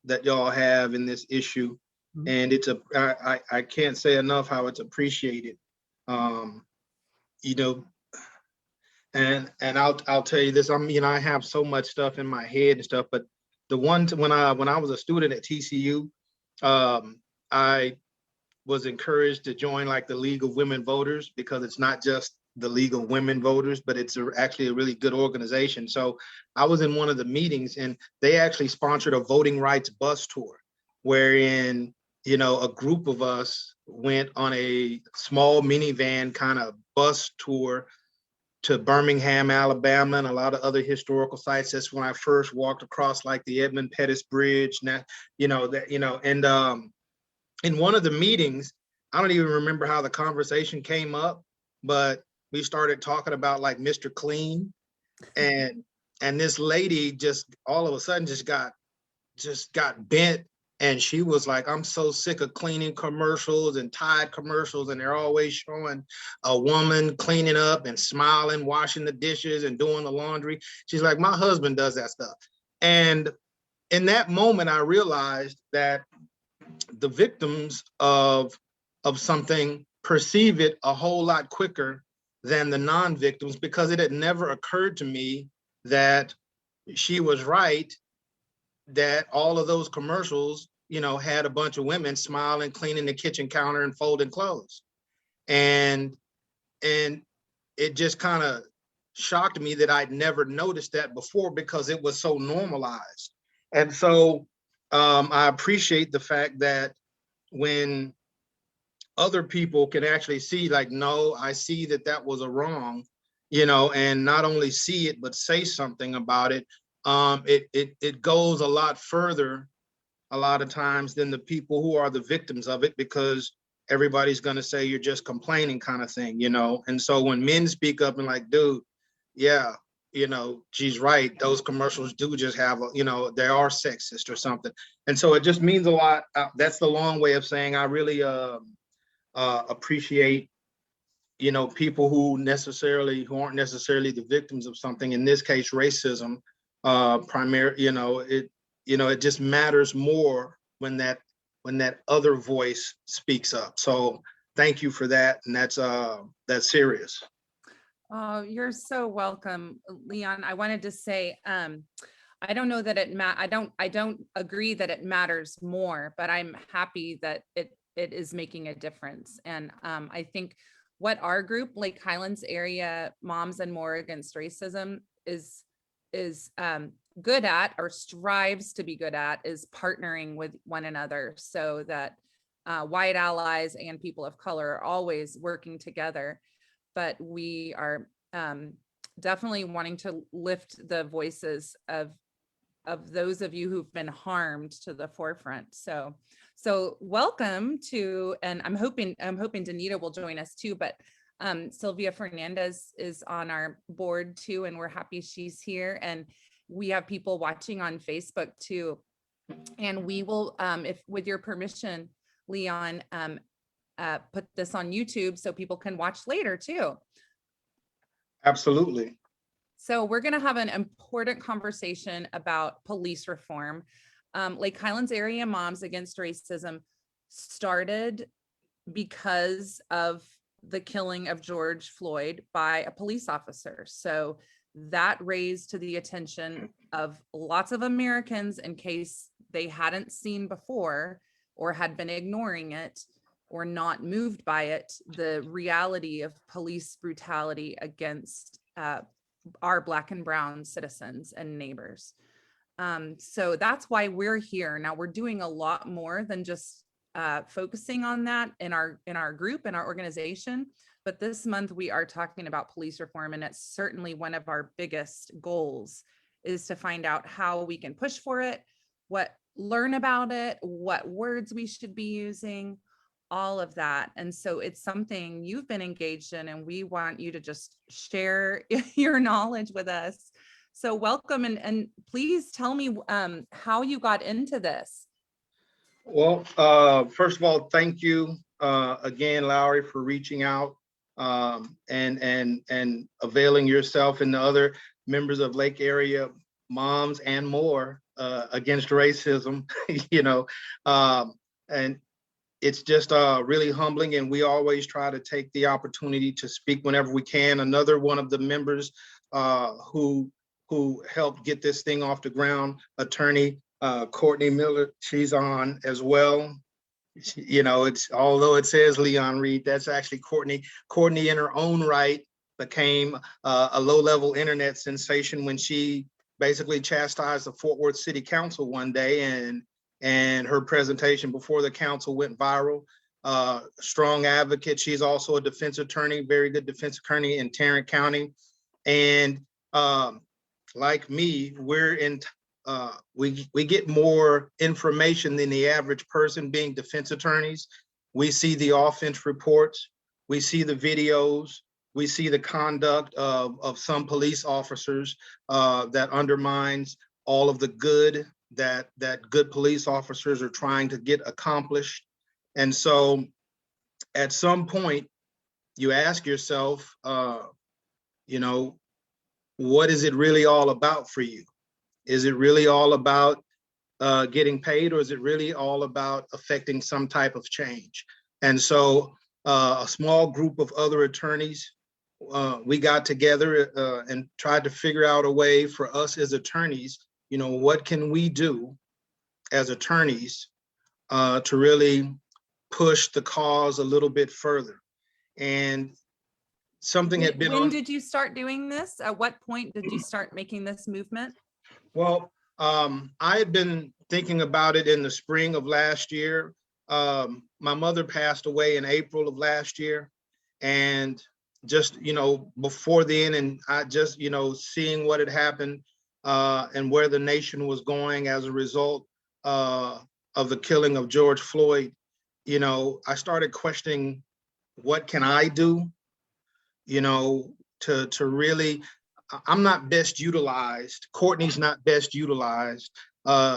that y'all have in this issue. And I can't say enough how it's appreciated. You know, and I'll tell you this, I have so much stuff in my head and stuff, but the one when I was a student at TCU, I was encouraged to join like the League of Women Voters, because it's not just the League of Women Voters, but it's actually a really good organization. So I was in one of the meetings, and they actually sponsored a voting rights bus tour, wherein, a group of us went on a small minivan kind of bus tour to Birmingham, Alabama, and a lot of other historical sites. That's when I first walked across like the Edmund Pettus Bridge. And in one of the meetings, I don't even remember how the conversation came up, but we started talking about like Mr. Clean, and this lady just all of a sudden just got bent. And she was like, I'm so sick of cleaning commercials and Tide commercials, and they're always showing a woman cleaning up and smiling, washing the dishes and doing the laundry. She's like, my husband does that stuff. And in that moment, I realized that the victims of something perceive it a whole lot quicker than the non-victims, because it had never occurred to me that she was right, that all of those commercials, had a bunch of women smiling, cleaning the kitchen counter and folding clothes. And it just kind of shocked me that I'd never noticed that before, because it was so normalized. And so I appreciate the fact that when other people can actually see, like, no, I see that was a wrong, and not only see it, but say something about it. It goes a lot further a lot of times than the people who are the victims of it, because everybody's going to say you're just complaining, kind of thing, And so when men speak up and like, dude, yeah, she's right, those commercials do just have they are sexist or something. And so it just means a lot. That's the long way of saying I really appreciate people who aren't necessarily the victims of something, in this case racism, it just matters more when that other voice speaks up. So thank you for that. And that's serious. Oh, you're so welcome, Leon. I wanted to say, I don't know that I don't agree that it matters more, but I'm happy that it is making a difference. And I think what our group, Lake Highlands Area Moms and More Against Racism, is good at, or strives to be good at, is partnering with one another, so that white allies and people of color are always working together. But we are definitely wanting to lift the voices of those of you who've been harmed to the forefront. So welcome to, and I'm hoping Danita will join us too, but Sylvia Fernandez is on our board too, and we're happy she's here. And we have people watching on Facebook too. And we will, if with your permission, Leon, put this on YouTube so people can watch later too. Absolutely. So we're going to have an important conversation about police reform. Lake Highlands Area Moms Against Racism started because of the killing of George Floyd by a police officer. So that raised to the attention of lots of Americans, in case they hadn't seen before or had been ignoring it or not moved by it, the reality of police brutality against our Black and Brown citizens and neighbors. So that's why we're here. Now we're doing a lot more than just focusing on that in our group, in our organization. But this month we are talking about police reform, and it's certainly one of our biggest goals, is to find out how we can push for it, learn about it, what words we should be using, all of that. And so it's something you've been engaged in, and we want you to just share your knowledge with us. So welcome, and please tell me how you got into this. Well, first of all, thank you again, Lowry, for reaching out and availing yourself and the other members of Lake Area Moms and More against racism, you know, and it's just really humbling, and we always try to take the opportunity to speak whenever we can. Another one of the members who helped get this thing off the ground, attorney Courtney Miller, she's on as well. You know, it's, although it says Leon Reed, that's actually Courtney. Courtney in her own right became a low-level internet sensation when she basically chastised the Fort Worth City Council one day, and her presentation before the council went viral. Strong advocate. She's also a defense attorney, very good defense attorney in Tarrant County. And like me, we're in, we get more information than the average person being defense attorneys. We see the offense reports, we see the videos, we see the conduct of some police officers that undermines all of the good that good police officers are trying to get accomplished. And so at some point, you ask yourself, you know, what is it really all about for you? Is it really all about getting paid, or is it really all about affecting some type of change? And so a small group of other attorneys, we got together and tried to figure out a way for us as attorneys, you know, what can we do as attorneys to really push the cause a little bit further. And something had been When did you start doing this? At what point did you start making this movement? Well, I had been thinking about it in the spring of last year. My mother passed away in April of last year. And just, you know, before then, and I just, you know, seeing what had happened and where the nation was going as a result of the killing of George Floyd, you know, I started questioning, what can I do, you know, to really, I'm not best utilized. Courtney's not best utilized.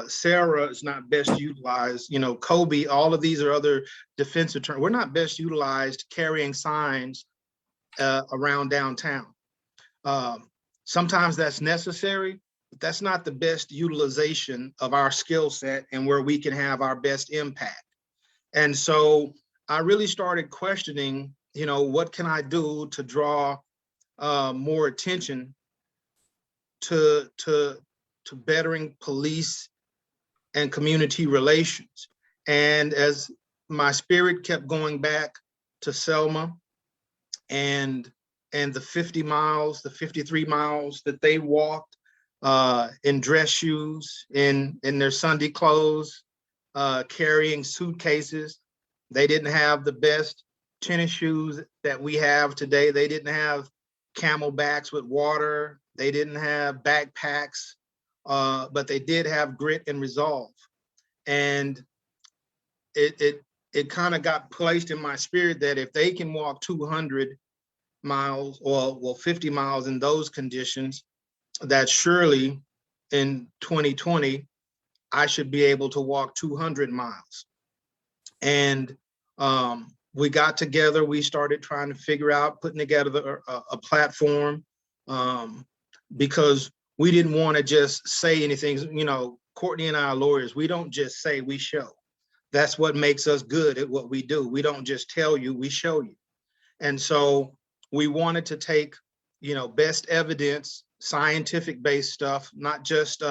Sarah is not best utilized. You know, Kobe, all of these are other defense attorneys. We're not best utilized carrying signs around downtown. Sometimes that's necessary, but that's not the best utilization of our skill set and where we can have our best impact. And so I really started questioning, you know, what can I do to draw more attention to bettering police and community relations. And as my spirit kept going back to Selma and the 50 miles, the 53 miles that they walked in dress shoes, in their Sunday clothes, carrying suitcases. They didn't have the best tennis shoes that we have today. They didn't have camelbacks with water. They didn't have backpacks, but they did have grit and resolve. And it kind of got placed in my spirit that if they can walk 200 miles or, well, 50 miles in those conditions, that surely in 2020, I should be able to walk 200 miles. And we got together, we started trying to figure out, putting together a platform, because we didn't want to just say anything. You know, Courtney and I are lawyers. We don't just say, we show. That's what makes us good at what we do. We don't just tell you, we show you. And so we wanted to take, you know, best evidence, scientific based stuff, not just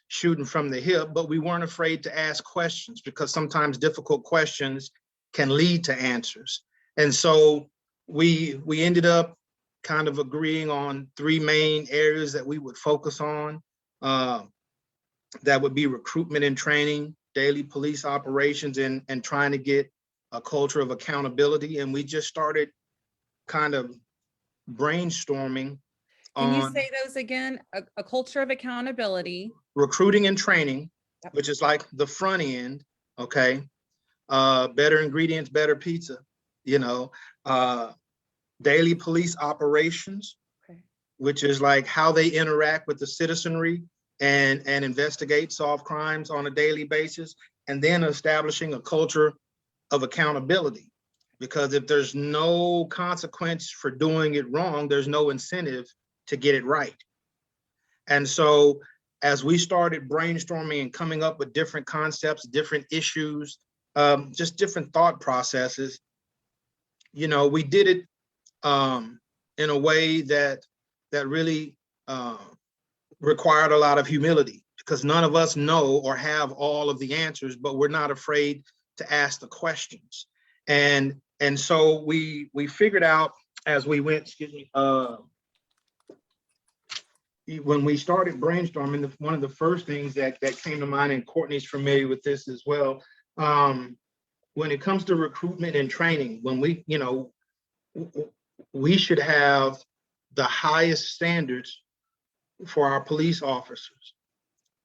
shooting from the hip, but we weren't afraid to ask questions, because sometimes difficult questions can lead to answers. And so we ended up kind of agreeing on 3 main areas that we would focus on. That would be recruitment and training, daily police operations, and trying to get a culture of accountability. And we just started kind of brainstorming Can you on say those again? A culture of accountability. recruiting and training, Yep. which is like the front end, okay? Better ingredients, better pizza, you know. Daily police operations, Okay. which is like how they interact with the citizenry and investigate, solve crimes on a daily basis, and then establishing a culture of accountability. Because if there's no consequence for doing it wrong, there's no incentive to get it right. And so as we started brainstorming and coming up with different concepts, different issues, just different thought processes, you know, we did it in a way that really required a lot of humility, because none of us know or have all of the answers, but we're not afraid to ask the questions. And so we figured out as we went, excuse me, when we started brainstorming, one of the first things that came to mind, and Courtney's familiar with this as well, when it comes to recruitment and training, when we, you know, we should have the highest standards for our police officers,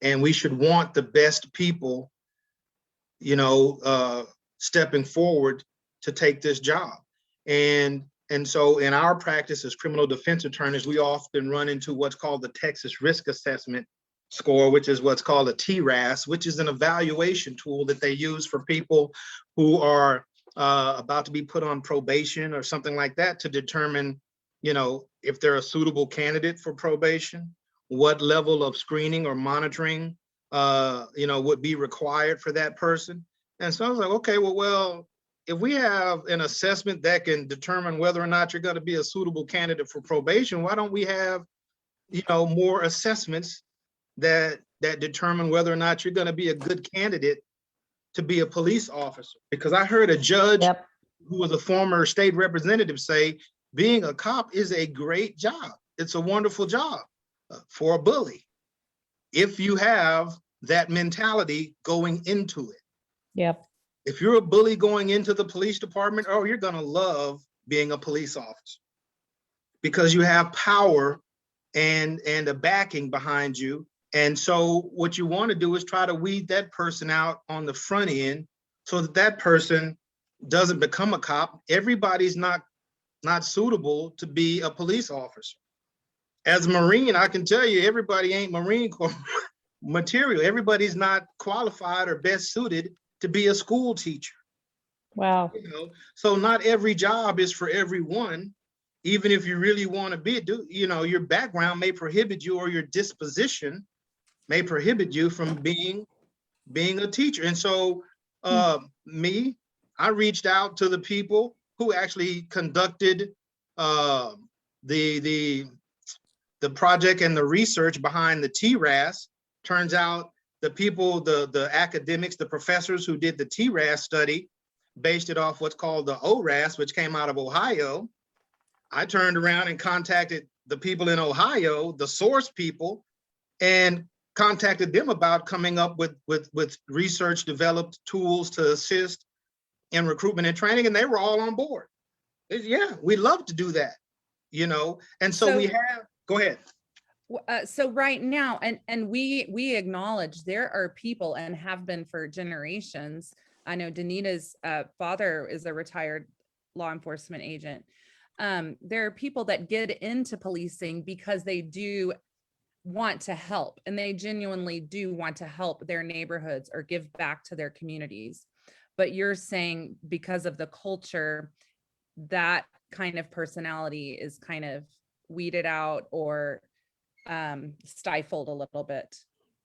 and we should want the best people, you know, stepping forward to take this job. And so in our practice as criminal defense attorneys, we often run into what's called the Texas Risk Assessment Score, which is what's called a TRAS, which is an evaluation tool that they use for people who are about to be put on probation or something like that, to determine, you know, if they're a suitable candidate for probation, what level of screening or monitoring, you know, would be required for that person. And so I was like, okay, well, if we have an assessment that can determine whether or not you're going to be a suitable candidate for probation, why don't we have, you know, more assessments that determine whether or not you're going to be a good candidate to be a police officer? Because I heard a judge who was a former state representative say, being a cop is a great job. It's a wonderful job for a bully, if you have that mentality going into it. Yep. If you're a bully going into the police department, oh, you're gonna love being a police officer, because you have power and a backing behind you. And so what you want to do is try to weed that person out on the front end, so that that person doesn't become a cop. Everybody's not suitable to be a police officer. As a Marine, I can tell you, everybody ain't Marine Corps material. Everybody's not qualified or best suited to be a school teacher. Wow. You know, so not every job is for everyone. Even if you really want to be, you know, your background may prohibit you, or your disposition may prohibit you from being a teacher. And so I reached out to the people who actually conducted the project and the research behind the TRAS. Turns out the people, the academics, the professors who did the TRAS study based it off what's called the ORAS, which came out of Ohio. I turned around and contacted the people in Ohio, the source people, and contacted them about coming up with research developed tools to assist in recruitment and training, and they were all on board. Yeah, we love to do that, you know. And so we have, go ahead. So right now, and we acknowledge there are people, and have been for generations. I know Danita's father is a retired law enforcement agent. There are people that get into policing because they do want to help, and they genuinely do want to help their neighborhoods or give back to their communities. But you're saying because of the culture, that kind of personality is kind of weeded out or stifled a little bit.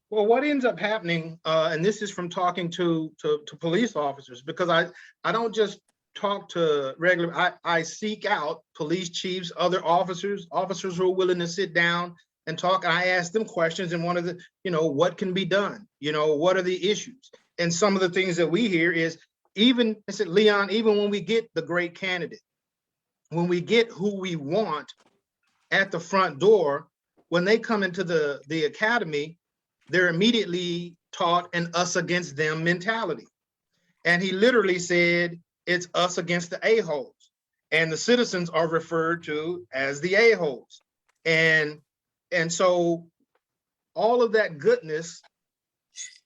Well, what ends up happening, and this is from talking to police officers, because I don't just talk to regular, I seek out police chiefs, other officers who are willing to sit down and talk. And I ask them questions, and one of the, you know, what can be done? You know, what are the issues? And some of the things that we hear is, even, I said, Leon, even when we get the great candidate, when we get who we want at the front door, when they come into the academy, they're immediately taught an us against them mentality. And he literally said, it's us against the a-holes. And the citizens are referred to as the a-holes. And so all of that goodness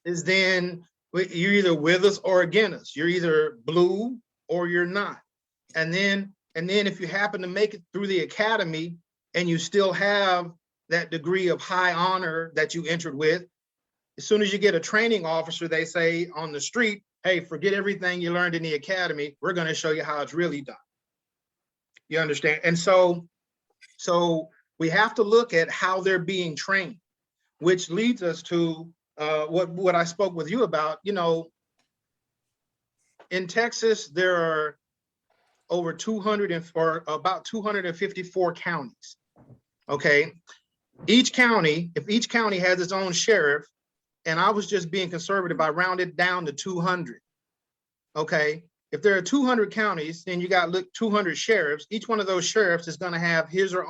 is then, you're either with us or against us. You're either blue or you're not. And then if you happen to make it through the academy and you still have that degree of high honor that you entered with, as soon as you get a training officer, they say on the street, hey, forget everything you learned in the academy. We're going to show you how it's really done. You understand? And so we have to look at how they're being trained. which leads us to what I spoke with you about. You know, in Texas, there are over 200 or about 254 counties. Okay, each county, if each county has its own sheriff, and I was just being conservative, I rounded down to 200. Okay, if there are 200 counties, then you got 200 sheriffs. Each one of those sheriffs is going to have his or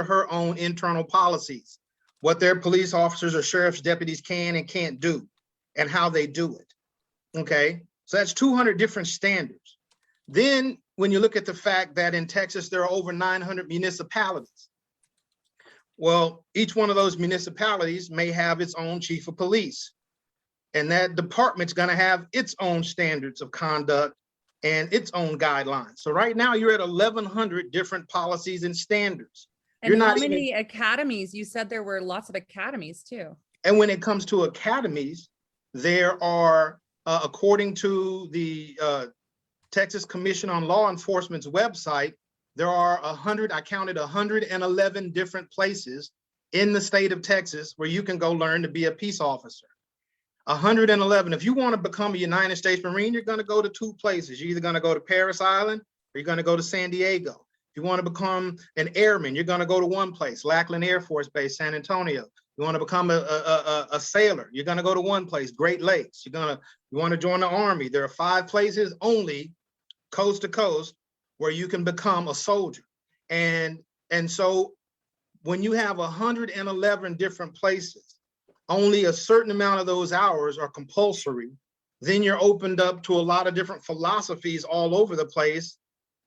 her own internal policies, what their police officers or sheriff's deputies can and can't do, and how they do it. Okay, so that's 200 different standards. Then when you look at the fact that in Texas, there are over 900 municipalities. Well, each one of those municipalities may have its own chief of police, and that department's going to have its own standards of conduct and its own guidelines. So right now you're at 1,100 different policies and standards. And how many academies? You said there were lots of academies too. And when it comes to academies, there are, according to the Texas Commission on Law Enforcement's website, there are I counted 111 different places in the state of Texas where you can go learn to be a peace officer. 111. If you want to become a United States Marine, you're going to go to 2 places. You're either going to go to Paris Island or you're going to go to San Diego. If you want to become an airman, you're going to go to 1 place, Lackland Air Force Base, San Antonio. You want to become a sailor, you're going to go to 1 place, Great Lakes. You want to join the Army. There are 5 places only, coast to coast, where you can become a soldier. And so when you have 111 different places, only a certain amount of those hours are compulsory, then you're opened up to a lot of different philosophies all over the place.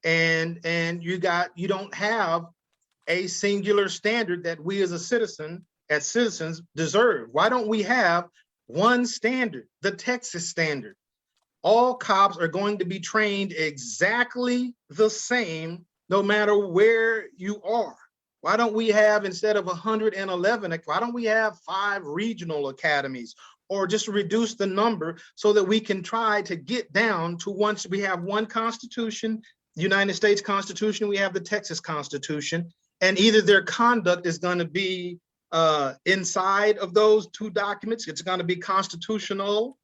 And you don't have a singular standard that we as citizens deserve. Why don't we have one standard, the Texas standard? All cops are going to be trained exactly the same, no matter where you are. Why don't we have, instead of 111, why don't we have 5 regional academies, or just reduce the number so that we can try to get down to, once we have one Constitution, United States Constitution, we have the Texas Constitution, and either their conduct is going to be inside of those 2 documents, it's going to be constitutional,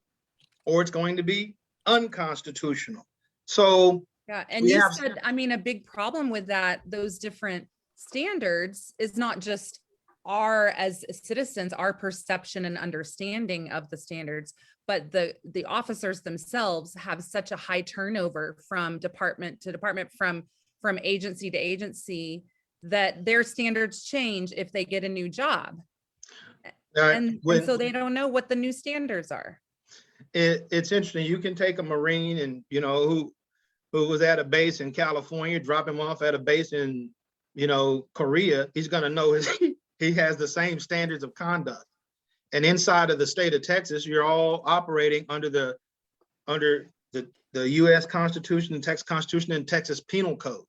or it's going to be unconstitutional. So yeah, and you said, I mean, a big problem with that, those different standards, is not just as citizens, our perception and understanding of the standards, but the officers themselves have such a high turnover from department to department, from agency to agency, that their standards change if they get a new job. And so they don't know what the new standards are. It's interesting. You can take a Marine and, who was at a base in California, drop him off at a base in, Korea. He's going to know he has the same standards of conduct. And inside of the state of Texas, you're all operating under the U.S. Constitution, the Texas Constitution, and Texas Penal Code.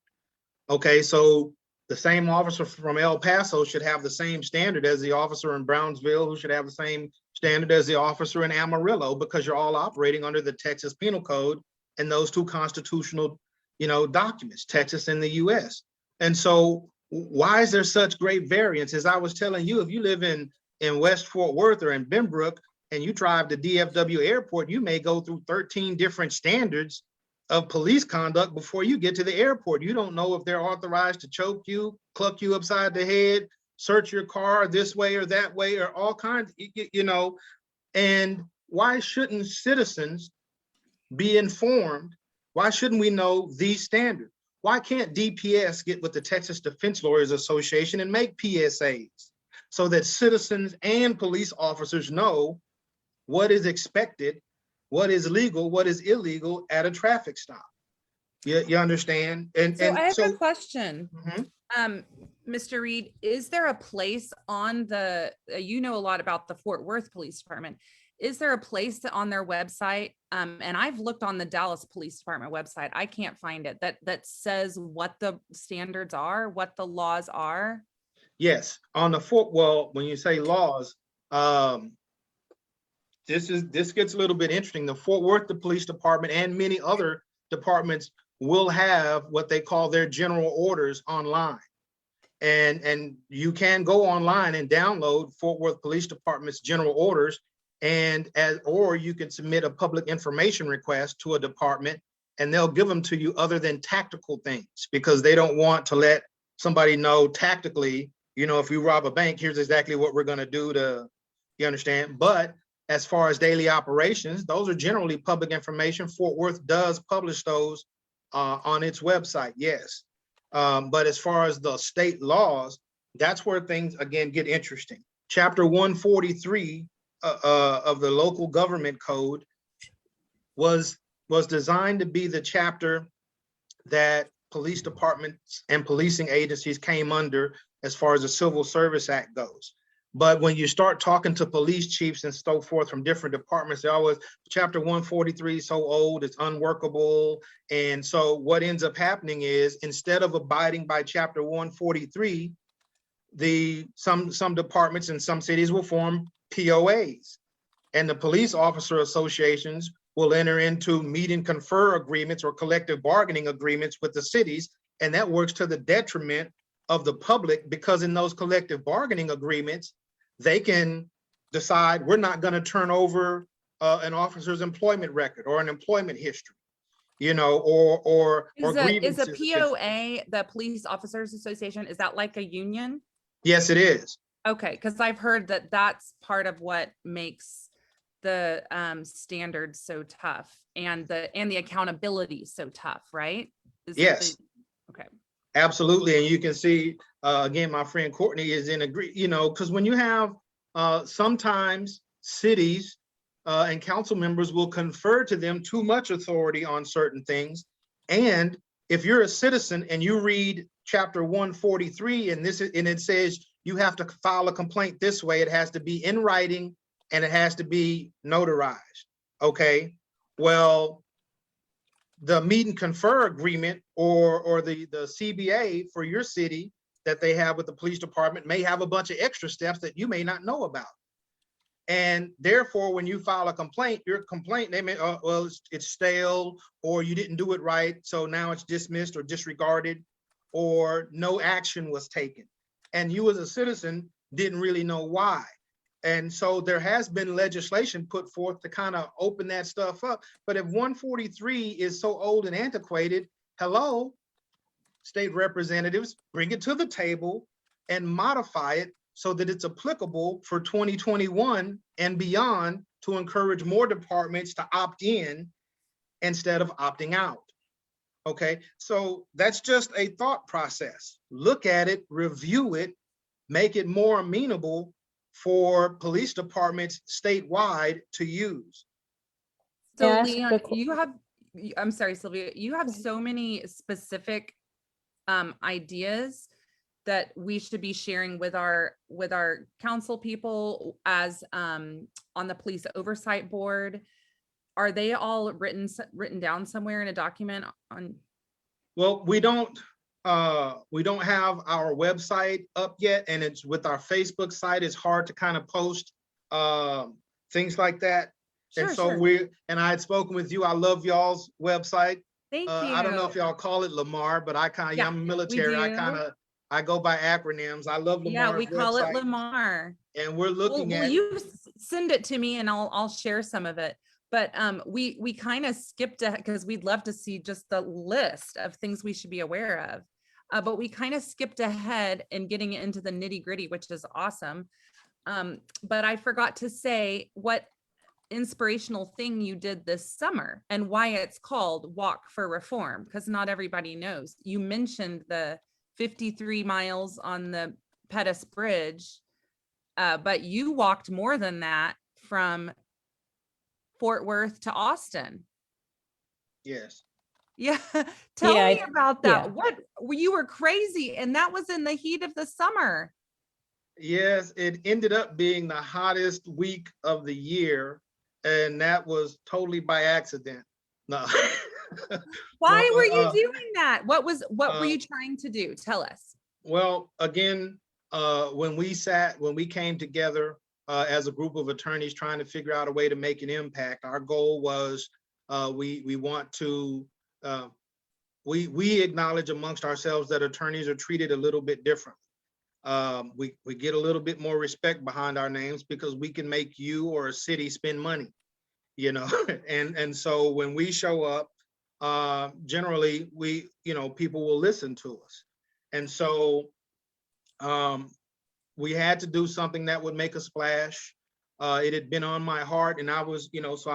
Okay, so the same officer from El Paso should have the same standard as the officer in Brownsville, who should have the same standard as the officer in Amarillo, because you're all operating under the Texas Penal Code and those 2 constitutional, documents, Texas and the U.S. And so why is there such great variance? As I was telling you, if you live in West Fort Worth or in Benbrook and you drive to DFW Airport, you may go through 13 different standards of police conduct before you get to the airport. You don't know if they're authorized to choke you, cluck you upside the head, search your car this way or that way, or all kinds, and why shouldn't citizens be informed? Why shouldn't we know these standards? Why can't DPS get with the Texas Defense Lawyers Association and make PSAs so that citizens and police officers know what is expected, what is legal, what is illegal at a traffic stop? You understand? And I have a question. Mm-hmm. Mr. Reed, is there a place on you know a lot about the Fort Worth Police Department. Is there a place on their website? And I've looked on the Dallas Police Department website. I can't find it. That says what the standards are, what the laws are. Yes, on the when you say laws, this gets a little bit interesting. The Fort Worth Police Department and many other departments will have what they call their general orders online. and you can go online and download Fort Worth Police Department's general orders, or you can submit a public information request to a department, and they'll give them to you other than tactical things, because they don't want to let somebody know tactically, if we rob a bank, here's exactly what we're going to do to, you understand? But as far as daily operations, those are generally public information. Fort Worth does publish those on its website, yes. But as far as the state laws, that's where things, again, get interesting. Chapter 143 of the local government code was designed to be the chapter that police departments and policing agencies came under as far as the Civil Service Act goes. But when you start talking to police chiefs and so forth from different departments, they always, chapter 143 is so old, it's unworkable. And so what ends up happening is, instead of abiding by chapter 143, some departments in some cities will form POAs, and the police officer associations will enter into meet and confer agreements or collective bargaining agreements with the cities. And that works to the detriment of the public, because in those collective bargaining agreements, they can decide, we're not going to turn over an officer's employment record or an employment history, or Is a grievances. POA, the Police Officers Association, is that like a union? Yes, it is. Okay, because I've heard that that's part of what makes the standards so tough, and the accountability so tough, right? Yes. Okay. Absolutely. And you can see, again, my friend Courtney is in agree, because when you have sometimes cities and council members will confer to them too much authority on certain things. And if you're a citizen and you read chapter 143 and it says you have to file a complaint this way, it has to be in writing and it has to be notarized. Okay, well, the meet and confer agreement or the CBA for your city that they have with the police department may have a bunch of extra steps that you may not know about. And therefore, when you file a complaint, your complaint, they may, well, it's stale, or you didn't do it right, so now it's dismissed or disregarded, or no action was taken. And you as a citizen didn't really know why. And so there has been legislation put forth to kind of open that stuff up. But if 143 is so old and antiquated, hello, state representatives, bring it to the table and modify it so that it's applicable for 2021 and beyond, to encourage more departments to opt in instead of opting out. Okay, so that's just a thought process. Look at it, review it, make it more amenable for police departments statewide to use. So Yeah, Leon, I'm sorry, Sylvia, you have so many specific ideas that we should be sharing with our council people as on the police oversight board. Are they all written down somewhere in a document on? Well, we don't have our website up yet, and it's with our Facebook site, it's hard to kind of post things like that. Sure, and so sure. I had spoken with you. I love y'all's website. Thank you. I don't know if y'all call it Lamar, but I kind of, I'm military. I go by acronyms. I love Lamar's Yeah, we call website, it Lamar. and we're looking at. You send it to me and I'll share some of it. But we kind of skipped it because we'd love to see just the list of things we should be aware of. But we kind of skipped ahead in getting into the nitty gritty, which is awesome. But I forgot to say what inspirational thing you did this summer and why it's called Walk for Reform, because not everybody knows. You mentioned the 53 miles on the Pettus Bridge, but you walked more than that from Fort Worth to Austin. Yes. Yeah. Tell me about that. What, you were crazy, and that was in the heat of the summer. Yes, it ended up being the hottest week of the year, and that was totally by accident. No. Why were you doing that? What were you trying to do? Tell us. Well, again, when we came together as a group of attorneys trying to figure out a way to make an impact, our goal was we want to we acknowledge amongst ourselves that attorneys are treated a little bit differently. we get a little bit more respect behind our names because we can make you or a city spend money, you know. And so when we show up, generally we, you know, people will listen to us. And so we had to do something that would make a splash. It had been on my heart, and I was, you know, so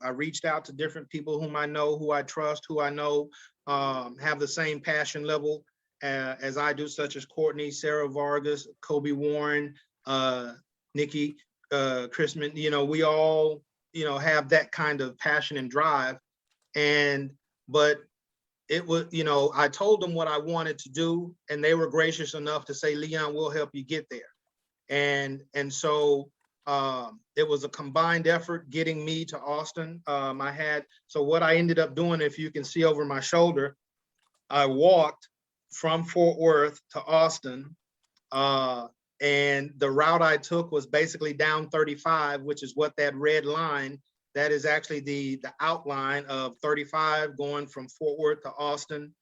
I reached out to different people whom I know, who I trust, who I know have the same passion level as I do, such as Courtney, Sarah Vargas, Kobe Warren, Nikki, Chrisman. You know, we all, you know, have that kind of passion and drive. And but it was, you know, I told them what I wanted to do, and they were gracious enough to say, Leon, we'll help you get there. And so it was a combined effort getting me to Austin. So what I ended up doing, if you can see over my shoulder, I walked from Fort Worth to Austin. And the route I took was basically down 35, which is what that red line, that is actually the outline of 35 going from Fort Worth to Austin.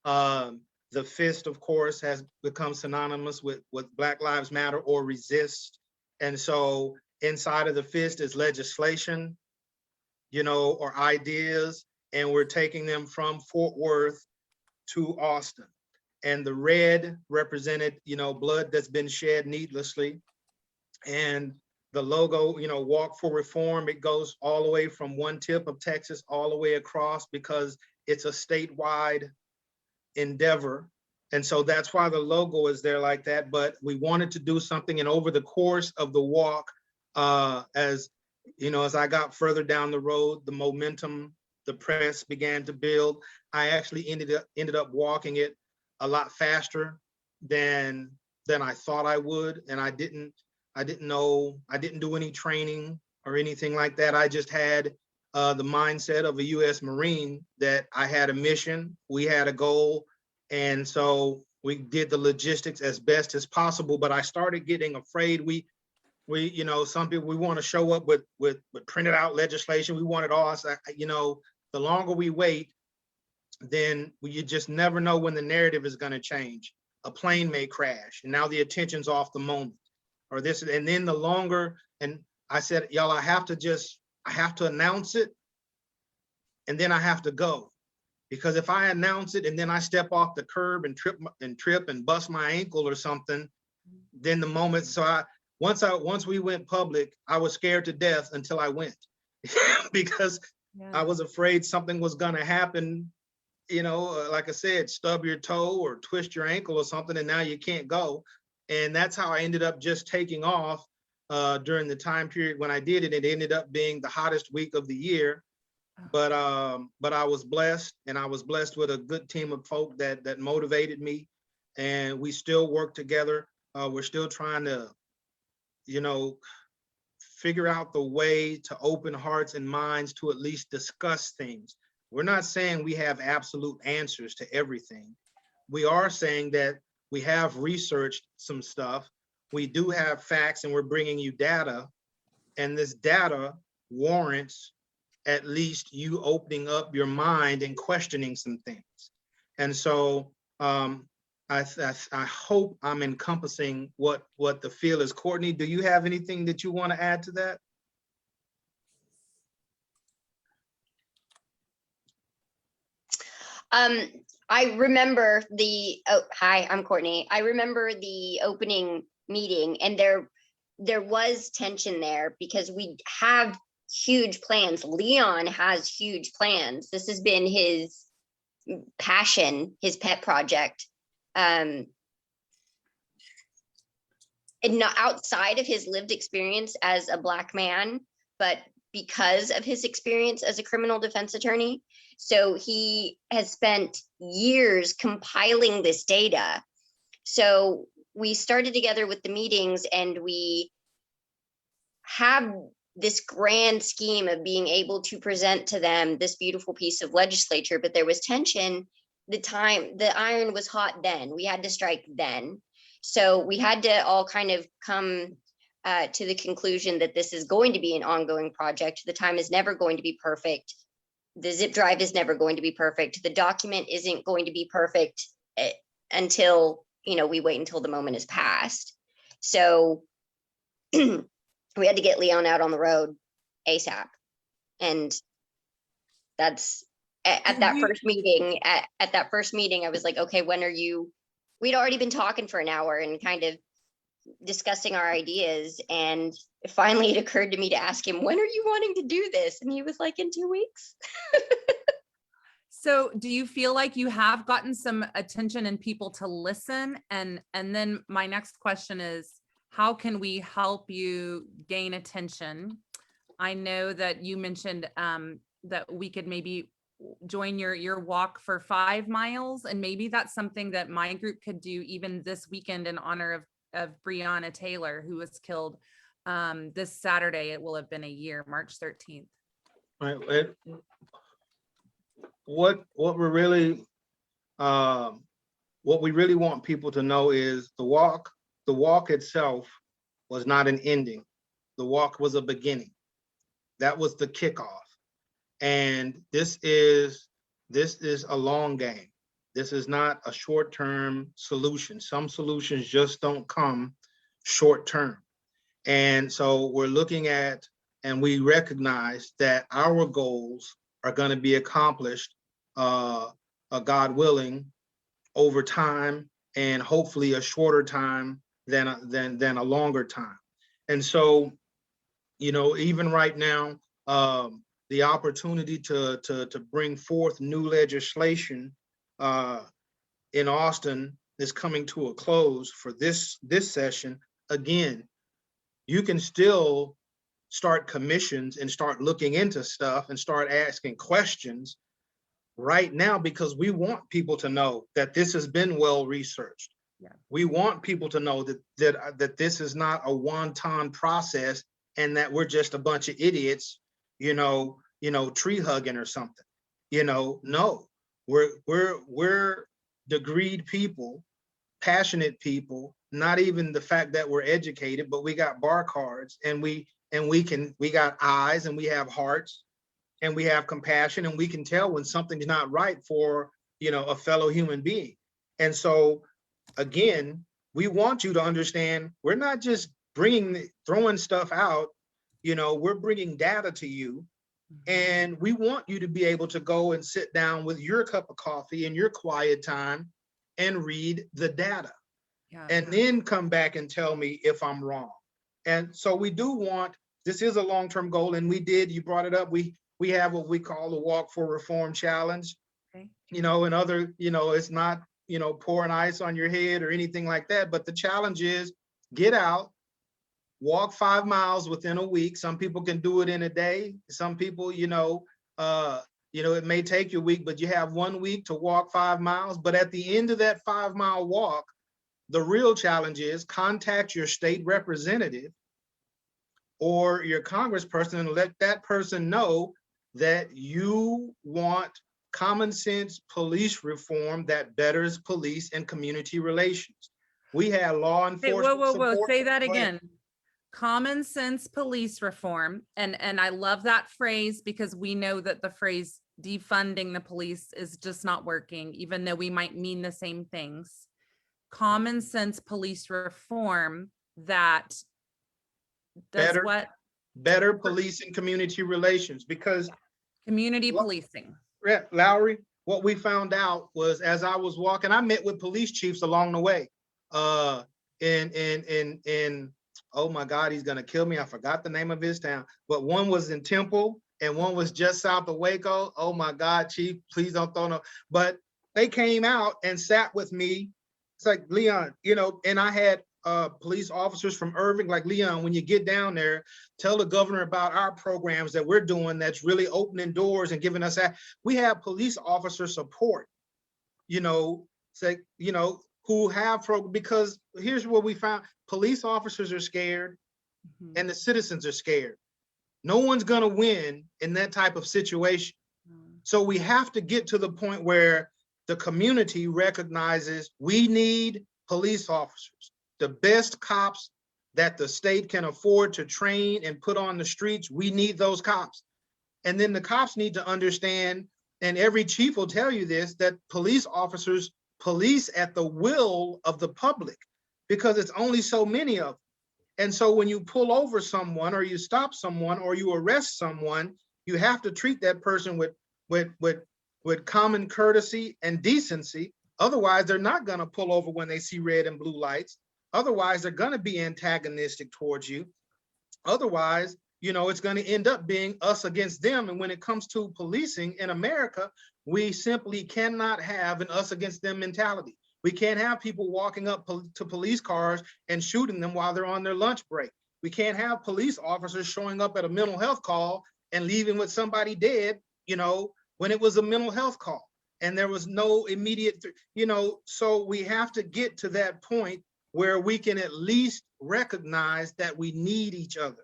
The fist, of course, has become synonymous with Black Lives Matter or resist. And so inside of the fist is legislation, you know, or ideas, and we're taking them from Fort Worth to Austin. And the red represented, you know, blood that's been shed needlessly. And the logo, you know, Walk for Reform, it goes all the way from one tip of Texas all the way across because it's a statewide endeavor. And so that's why the logo is there like that. But we wanted to do something, and over the course of the walk, as you know, as I got further down the road, the momentum, the press began to build. I actually ended up walking it a lot faster than I thought I would. And I didn't know, I didn't do any training or anything like that. I just had the mindset of a U.S. Marine that I had a mission, we had a goal. And so we did the logistics as best as possible, but I started getting afraid. We, you know, some people, we want to show up with printed out legislation. We want it all. So, you know, the longer we wait, then you just never know when the narrative is going to change. A plane may crash, and now the attention's off the moment, or this, and then the longer. And I said, y'all, I have to announce it, and then I have to go. Because if I announce it and then I step off the curb and trip and bust my ankle or something, then the moment, so once we went public, I was scared to death until I went because I was afraid something was gonna happen, you know, like I said, stub your toe or twist your ankle or something, and now you can't go. And that's how I ended up just taking off during the time period when I did it. It ended up being the hottest week of the year. But I was blessed, and I was blessed with a good team of folk that motivated me, and we still work together. We're still trying to, you know, figure out the way to open hearts and minds to at least discuss things. We're not saying we have absolute answers to everything. We are saying that we have researched some stuff. We do have facts, and we're bringing you data, and this data warrants at least you opening up your mind and questioning some things. And so I hope I'm encompassing what the feel is. Courtney, do you have anything that you want to add to that? I remember hi, I'm Courtney. I remember the opening meeting, and there was tension there because we have huge plans. Leon has huge plans. This has been his passion, his pet project. And not outside of his lived experience as a Black man, but because of his experience as a criminal defense attorney. So he has spent years compiling this data. So we started together with the meetings, and we have this grand scheme of being able to present to them this beautiful piece of legislature, but there was tension. The iron was hot then. We had to strike then. So we had to all kind of come to the conclusion that this is going to be an ongoing project. The time is never going to be perfect. The zip drive is never going to be perfect. The document isn't going to be perfect until we wait until the moment has passed. So we had to get Leon out on the road ASAP. And that's at that first meeting, at that first meeting, I was like, okay, when are you, we'd already been talking for an hour and kind of discussing our ideas. And finally it occurred to me to ask him, when are you wanting to do this? And he was like, in 2 weeks. So do you feel like you have gotten some attention and people to listen? And then my next question is, how can we help you gain attention? I know that you mentioned that we could maybe join your walk for 5 miles, and maybe that's something that my group could do even this weekend in honor of Breonna Taylor, who was killed this Saturday. It will have been a year, March 13th. Right. What we really want people to know is the walk itself was not an ending. The walk was a beginning. That was the kickoff. And this is a long game. This is not a short-term solution. Some solutions just don't come short-term. And so we're looking at, and we recognize that our goals are going to be accomplished, God willing, over time, and hopefully a shorter time than a longer time. And so, even right now, the opportunity to bring forth new legislation in Austin is coming to a close for this session. Again, you can still start commissions and start looking into stuff and start asking questions right now, because we want people to know that this has been well researched. Yeah. We want people to know that this is not a wanton process and that we're just a bunch of idiots, tree hugging or something. No, we're degreed people, passionate people, not even the fact that we're educated, but we got bar cards, and we got eyes, and we have hearts, and we have compassion, and we can tell when something's not right for, a fellow human being. And so again, we want you to understand, we're not just throwing stuff out, we're bringing data to you. And we want you to be able to go and sit down with your cup of coffee in your quiet time and read the data. Yeah. And then come back and tell me if I'm wrong. And so we do want, this is a long-term goal, and you brought it up, we have what we call the Walk for Reform Challenge. Okay. And other, it's not, pouring ice on your head or anything like that, but the challenge is get out, walk 5 miles within a week. Some people can do it in a day. Some people, it may take you a week, but you have 1 week to walk 5 miles. But at the end of that 5 mile walk, the real challenge is contact your state representative or your congressperson and let that person know that you want common sense police reform that betters police and community relations. We had law enforcement. Whoa. Say that again. Common sense police reform. And I love that phrase, because we know that the phrase defunding the police is just not working, even though we might mean the same things. Common sense police reform that does better police and community relations, because community policing. Lowry, what we found out was, as I was walking, I met with police chiefs along the way. In oh my God, he's gonna kill me. I forgot the name of his town, but one was in Temple and one was just south of Waco. Oh my God, chief, please don't throw no. But they came out and sat with me. It's like, Leon, and I had police officers from Irving, like, Leon, when you get down there, tell the governor about our programs that we're doing that's really opening doors and giving us that. We have police officer support, who have because here's what we found: police officers are scared, and the citizens are scared. No one's gonna win in that type of situation. So we have to get to the point where the community recognizes we need police officers, the best cops that the state can afford to train and put on the streets. We need those cops. And then the cops need to understand, and every chief will tell you this, that police officers police at the will of the public because it's only so many of them. And so when you pull over someone or you stop someone or you arrest someone, you have to treat that person with common courtesy and decency. Otherwise, they're not going to pull over when they see red and blue lights. Otherwise, they're going to be antagonistic towards you. Otherwise, it's going to end up being us against them. And when it comes to policing in America, we simply cannot have an us against them mentality. We can't have people walking up to police cars and shooting them while they're on their lunch break. We can't have police officers showing up at a mental health call and leaving with somebody dead, when it was a mental health call and there was no immediate, so we have to get to that point where we can at least recognize that we need each other.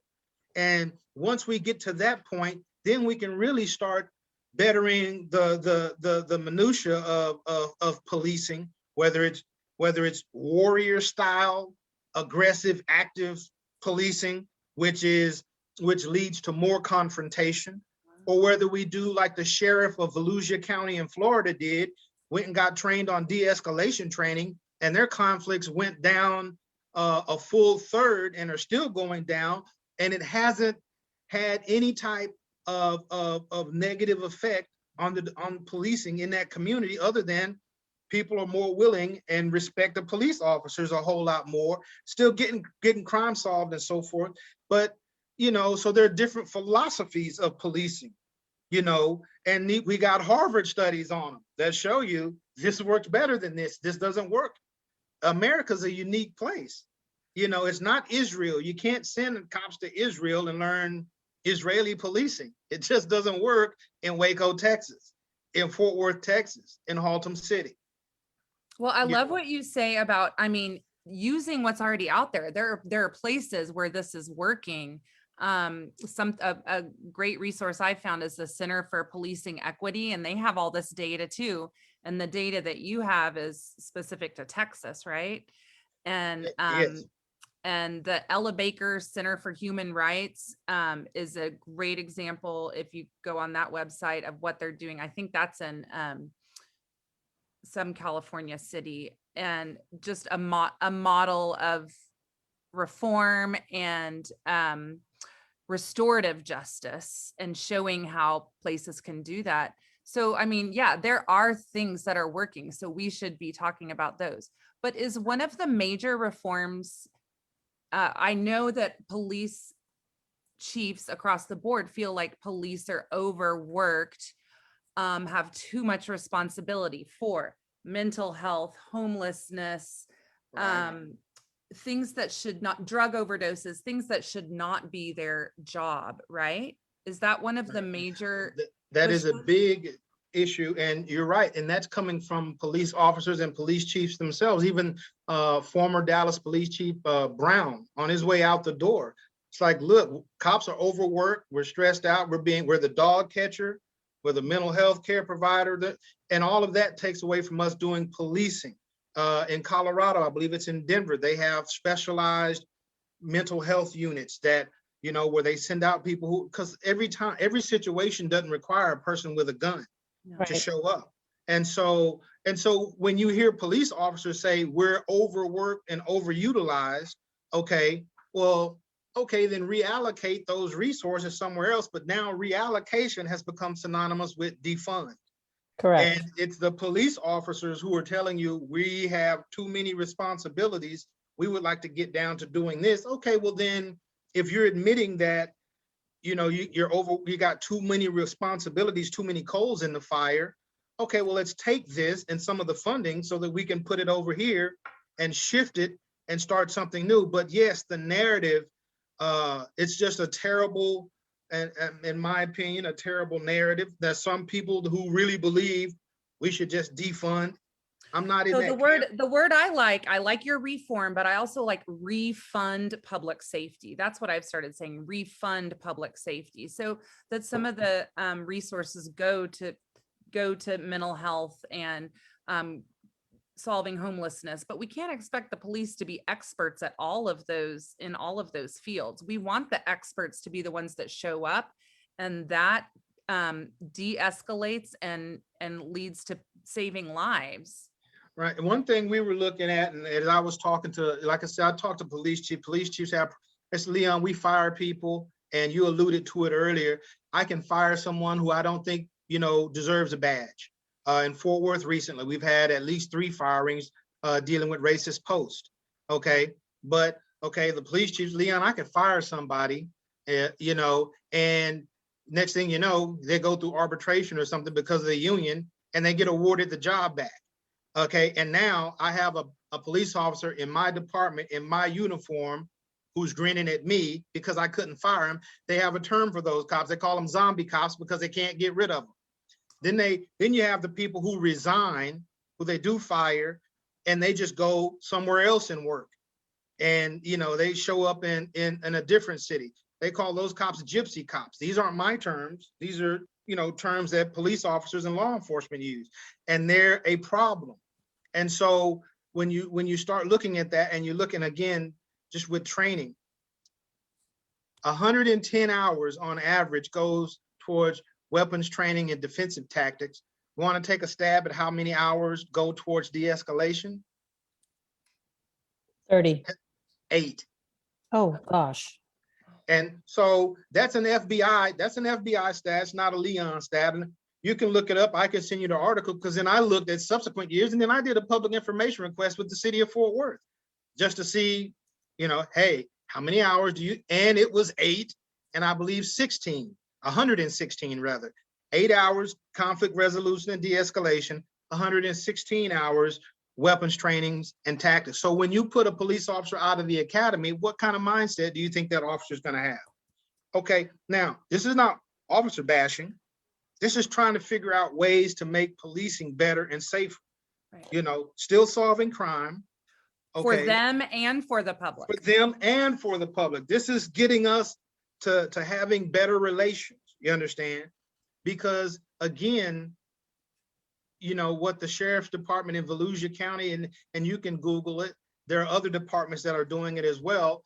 And once we get to that point, then we can really start bettering the minutia of policing, whether it's warrior style, aggressive, active policing, which leads to more confrontation, or whether we do like the sheriff of Volusia County in Florida did, went and got trained on de-escalation training, and their conflicts went down a full third and are still going down, and it hasn't had any type of negative effect on policing in that community, other than people are more willing and respect the police officers a whole lot more, still getting crime solved and so forth. But, so there are different philosophies of policing, and we got Harvard studies on them that show you this works better than this doesn't work. America's a unique place. It's not Israel. You can't send cops to Israel and learn Israeli policing. It just doesn't work in Waco, Texas, in Fort Worth, Texas, in Haltom City. Well, I love what you say about, using what's already out there. There are places where this is working. A great resource I found is the Center for Policing Equity, and they have all this data too. And the data that you have is specific to Texas, right? And Yes. and the Ella Baker Center for Human Rights is a great example. If you go on that website of what they're doing, I think that's in some California city, and just a model of reform and restorative justice, and showing how places can do that. So, yeah, there are things that are working, so we should be talking about those. But is one of the major reforms, I know that police chiefs across the board feel like police are overworked, have too much responsibility for mental health, homelessness, Right. things that should not, drug overdoses, things that should not be their job, right? Is that one of the major? That is a pushbacks? big issue, and you're right. And that's coming from police officers and police chiefs themselves. Even former Dallas Police Chief Brown, on his way out the door, it's like, look, cops are overworked. We're stressed out. We're the dog catcher. We're the mental health care provider. And all of that takes away from us doing policing. In Colorado, I believe it's in Denver, they have specialized mental health units that, where they send out people who, because every situation doesn't require a person with a gun to show up. And so when you hear police officers say we're overworked and overutilized, okay, then reallocate those resources somewhere else. But now reallocation has become synonymous with defund. Correct. And it's the police officers who are telling you, we have too many responsibilities. We would like to get down to doing this. Okay, well then, if you're admitting that, you got too many responsibilities, too many coals in the fire. Okay, well, let's take this and some of the funding so that we can put it over here and shift it and start something new. But yes, the narrative, it's just a terrible, and in my opinion, a terrible narrative that some people who really believe we should just defund. I'm not in So that the word I like your reform, but I also like refund public safety. That's what I've started saying, refund public safety. So that some of the resources go to mental health and solving homelessness, but we can't expect the police to be experts at all of those, in all of those fields. We want the experts to be the ones that show up, and that de-escalates and leads to saving lives. Right. And one thing we were looking at, and as I was talking to, like I said, I talked to police chiefs have, it's Leon, we fire people, and you alluded to it earlier. I can fire someone who I don't think, deserves a badge. In Fort Worth recently, we've had at least 3 firings dealing with racist posts. Okay. But okay, the police chiefs, Leon, I can fire somebody, and next thing you know, they go through arbitration or something because of the union and they get awarded the job back. Okay, and now I have a police officer in my department, in my uniform, who's grinning at me because I couldn't fire him. They have a term for those cops. They call them zombie cops because they can't get rid of them. Then you have the people who resign, who they do fire, and they just go somewhere else and work. And they show up in a different city. They call those cops gypsy cops. These aren't my terms. These are terms that police officers and law enforcement use, and they're a problem. And so when you start looking at that, and you're looking again, just with training, 110 hours on average goes towards weapons training and defensive tactics. Want to take a stab at how many hours go towards de-escalation? 30. 8. Oh, gosh. And so that's an FBI stat, it's not a Leon stat. And you can look it up. I can send you the article, because then I looked at subsequent years, and then I did a public information request with the city of Fort Worth just to see, hey, how many hours do you, and it was 8, and I believe 116 rather. 8 hours conflict resolution and de-escalation, 116 hours weapons trainings and tactics. So when you put a police officer out of the academy, what kind of mindset do you think that officer is going to have? Okay, now this is not officer bashing. This is trying to figure out ways to make policing better and safer. Right. Still solving crime. For Okay. them and for the public. For them and for the public. This is getting us to having better relations. You understand? Because again, what the sheriff's department in Volusia County, and you can Google it. There are other departments that are doing it as well.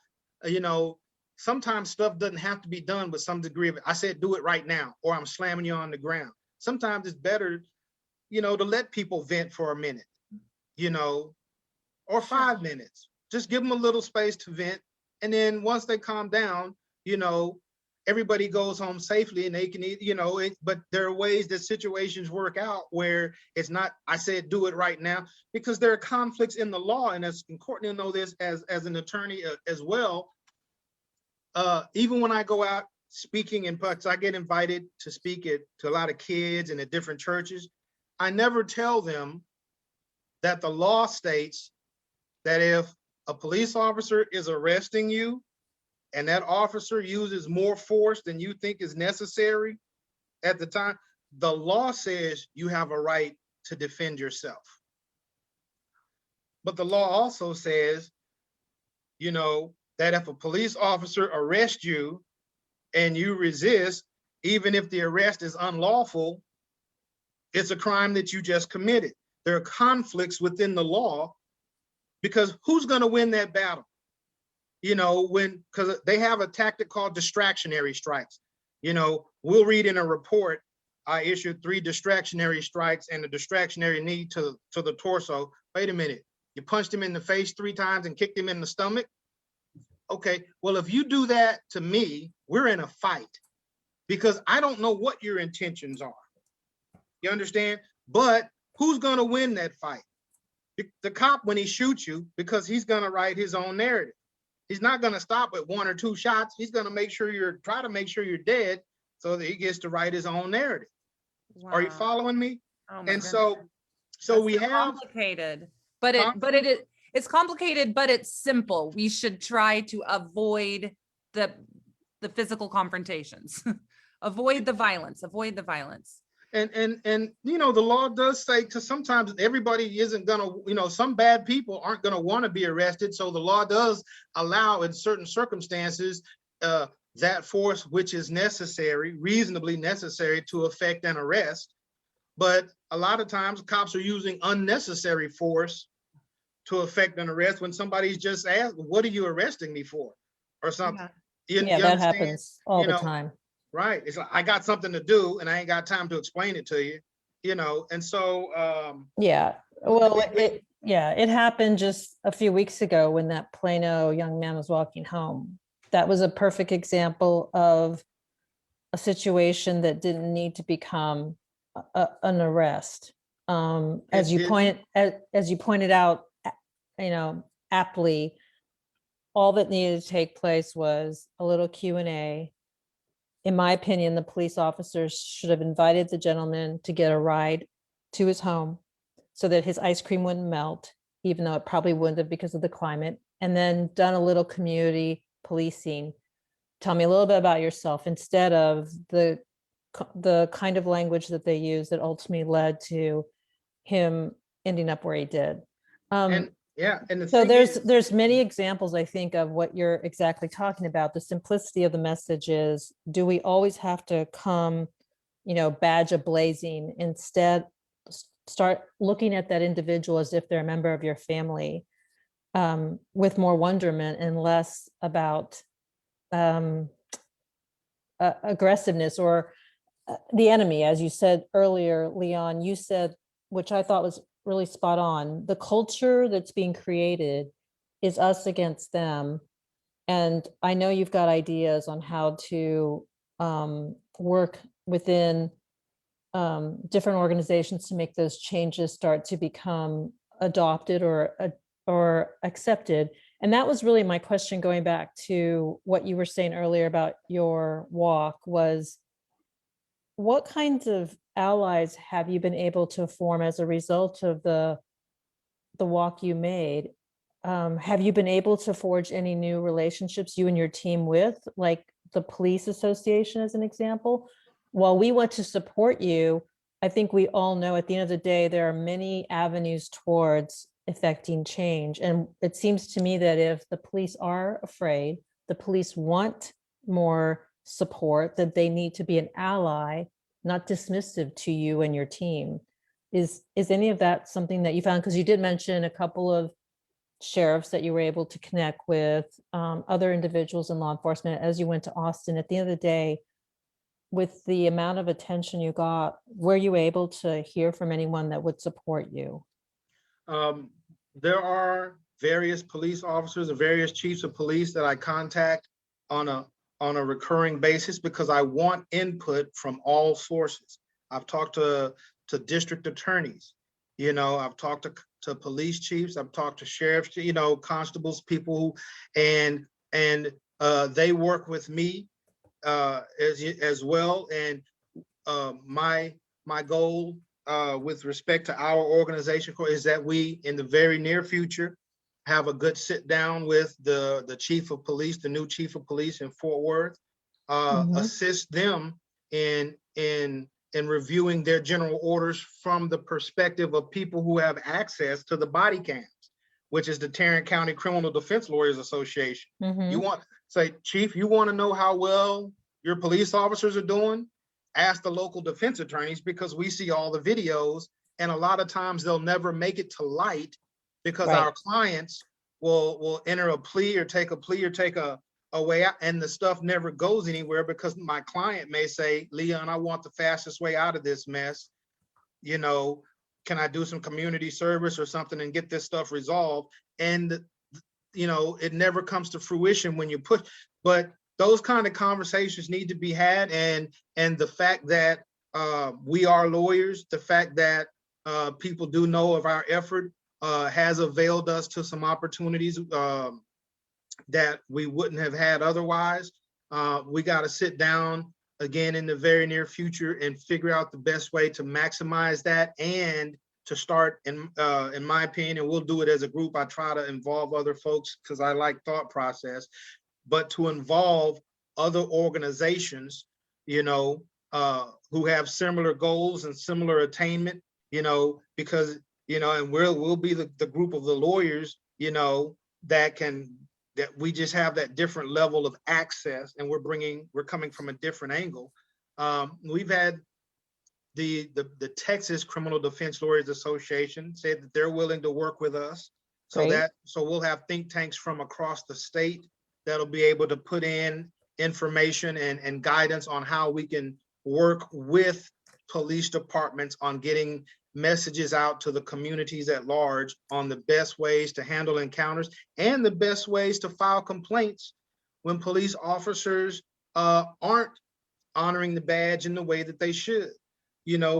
Sometimes stuff doesn't have to be done with some degree of it. I said, do it right now, or I'm slamming you on the ground. Sometimes it's better, to let people vent for a minute, or 5 minutes. Just give them a little space to vent. And then once they calm down, everybody goes home safely, and they can, but there are ways that situations work out where it's not, I said, do it right now, because there are conflicts in the law. And Courtney will know this as an attorney as well. Even when I go out speaking in public, I get invited to speak to a lot of kids and at different churches. I never tell them that the law states that if a police officer is arresting you and that officer uses more force than you think is necessary at the time, the law says you have a right to defend yourself. But the law also says, that if a police officer arrests you and you resist, even if the arrest is unlawful, it's a crime that you just committed. There are conflicts within the law, because who's going to win that battle? Because they have a tactic called distractionary strikes. We'll read in a report, I issued 3 distractionary strikes and a distractionary knee to the torso. Wait a minute, you punched him in the face 3 times and kicked him in the stomach? Okay, well, if you do that to me, we're in a fight, because I don't know what your intentions are. You understand? But who's going to win that fight? The cop, when he shoots you, because he's going to write his own narrative. He's not going to stop at 1 or 2 shots. He's going to try to make sure you're dead, so that he gets to write his own narrative. Wow. Are you following me? Oh my And goodness. so That's we have complicated, but it's complicated, but it's simple. We should try to avoid the physical confrontations, avoid the violence. And the law does say, because sometimes everybody isn't gonna, some bad people aren't gonna want to be arrested. So the law does allow in certain circumstances that force which is necessary, reasonably necessary, to effect an arrest. But a lot of times cops are using unnecessary force to effect an arrest when somebody's just asked, what are you arresting me for? Or something. Yeah. Yeah, that happens all the time. Right. It's like, I got something to do and I ain't got time to explain it to you, and so Yeah, Well, it happened just a few weeks ago when that Plano young man was walking home. That was a perfect example of a situation that didn't need to become an arrest. As It you didn't. as you pointed out, aptly, all that needed to take place was a little Q&A. In my opinion, the police officers should have invited the gentleman to get a ride to his home so that his ice cream wouldn't melt, even though it probably wouldn't have because of the climate, and then done a little community policing. Tell me a little bit about yourself instead of the kind of language that they use that ultimately led to him ending up where he did. And yeah, and the So thing is, there's many examples, I think, of what you're exactly talking about. The simplicity of the message is, do we always have to come, badge a blazing? Instead, start looking at that individual as if they're a member of your family, with more wonderment and less about aggressiveness or the enemy. As you said earlier, Leon, you said, which I thought was really spot on, the culture that's being created is us against them. And I know you've got ideas on how to work within different organizations to make those changes start to become adopted or accepted. And that was really my question, going back to what you were saying earlier about your walk, was what kinds of allies have you been able to form as a result of the walk you made? Have you been able to forge any new relationships, you and your team, with like the police association, as an example? While we want to support you, I think we all know at the end of the day, there are many avenues towards effecting change. And it seems to me that if the police are afraid, the police want more support, that they need to be an ally, not dismissive to you and your team. Is any of that something that you found? Because you did mention a couple of sheriffs that you were able to connect with, other individuals in law enforcement as you went to Austin. At the end of the day, with the amount of attention you got, were you able to hear from anyone that would support you? there are various police officers and various chiefs of police that I contact on a recurring basis because I want input from all sources. I've talked to district attorneys, I've talked to police chiefs, I've talked to sheriffs, constables, people who, and they work with me as well. And my goal with respect to our organization is that we, in the very near future, have a good sit down with the chief of police, the new chief of police in Fort Worth, assist them in reviewing their general orders from the perspective of people who have access to the body cams, which is the Tarrant County Criminal Defense Lawyers Association. You want say, Chief, you want to know how well your police officers are doing? Ask the local defense attorneys, because we see all the videos, and a lot of times they'll never make it to light because our clients will enter a plea or take a way out, and the stuff never goes anywhere because my client may say, Leon, I want the fastest way out of this mess. Can I do some community service or something and get this stuff resolved? And it never comes to fruition when you push. But those kind of conversations need to be had, and the fact that we are lawyers, the fact that people do know of our effort has availed us to some opportunities that we wouldn't have had otherwise. We got to sit down again in the very near future and figure out the best way to maximize that, and to start, in my opinion, and we'll do it as a group. I try to involve other folks because I like thought process, but to involve other organizations, who have similar goals and similar attainment, because, and we'll be the group of the lawyers, that we just have that different level of access, and we're coming from a different angle. We've had the Texas Criminal Defense Lawyers Association said that they're willing to work with us. So we'll have think tanks from across the state that'll be able to put in information and guidance on how we can work with police departments on getting messages out to the communities at large on the best ways to handle encounters and the best ways to file complaints when police officers aren't honoring the badge in the way that they should,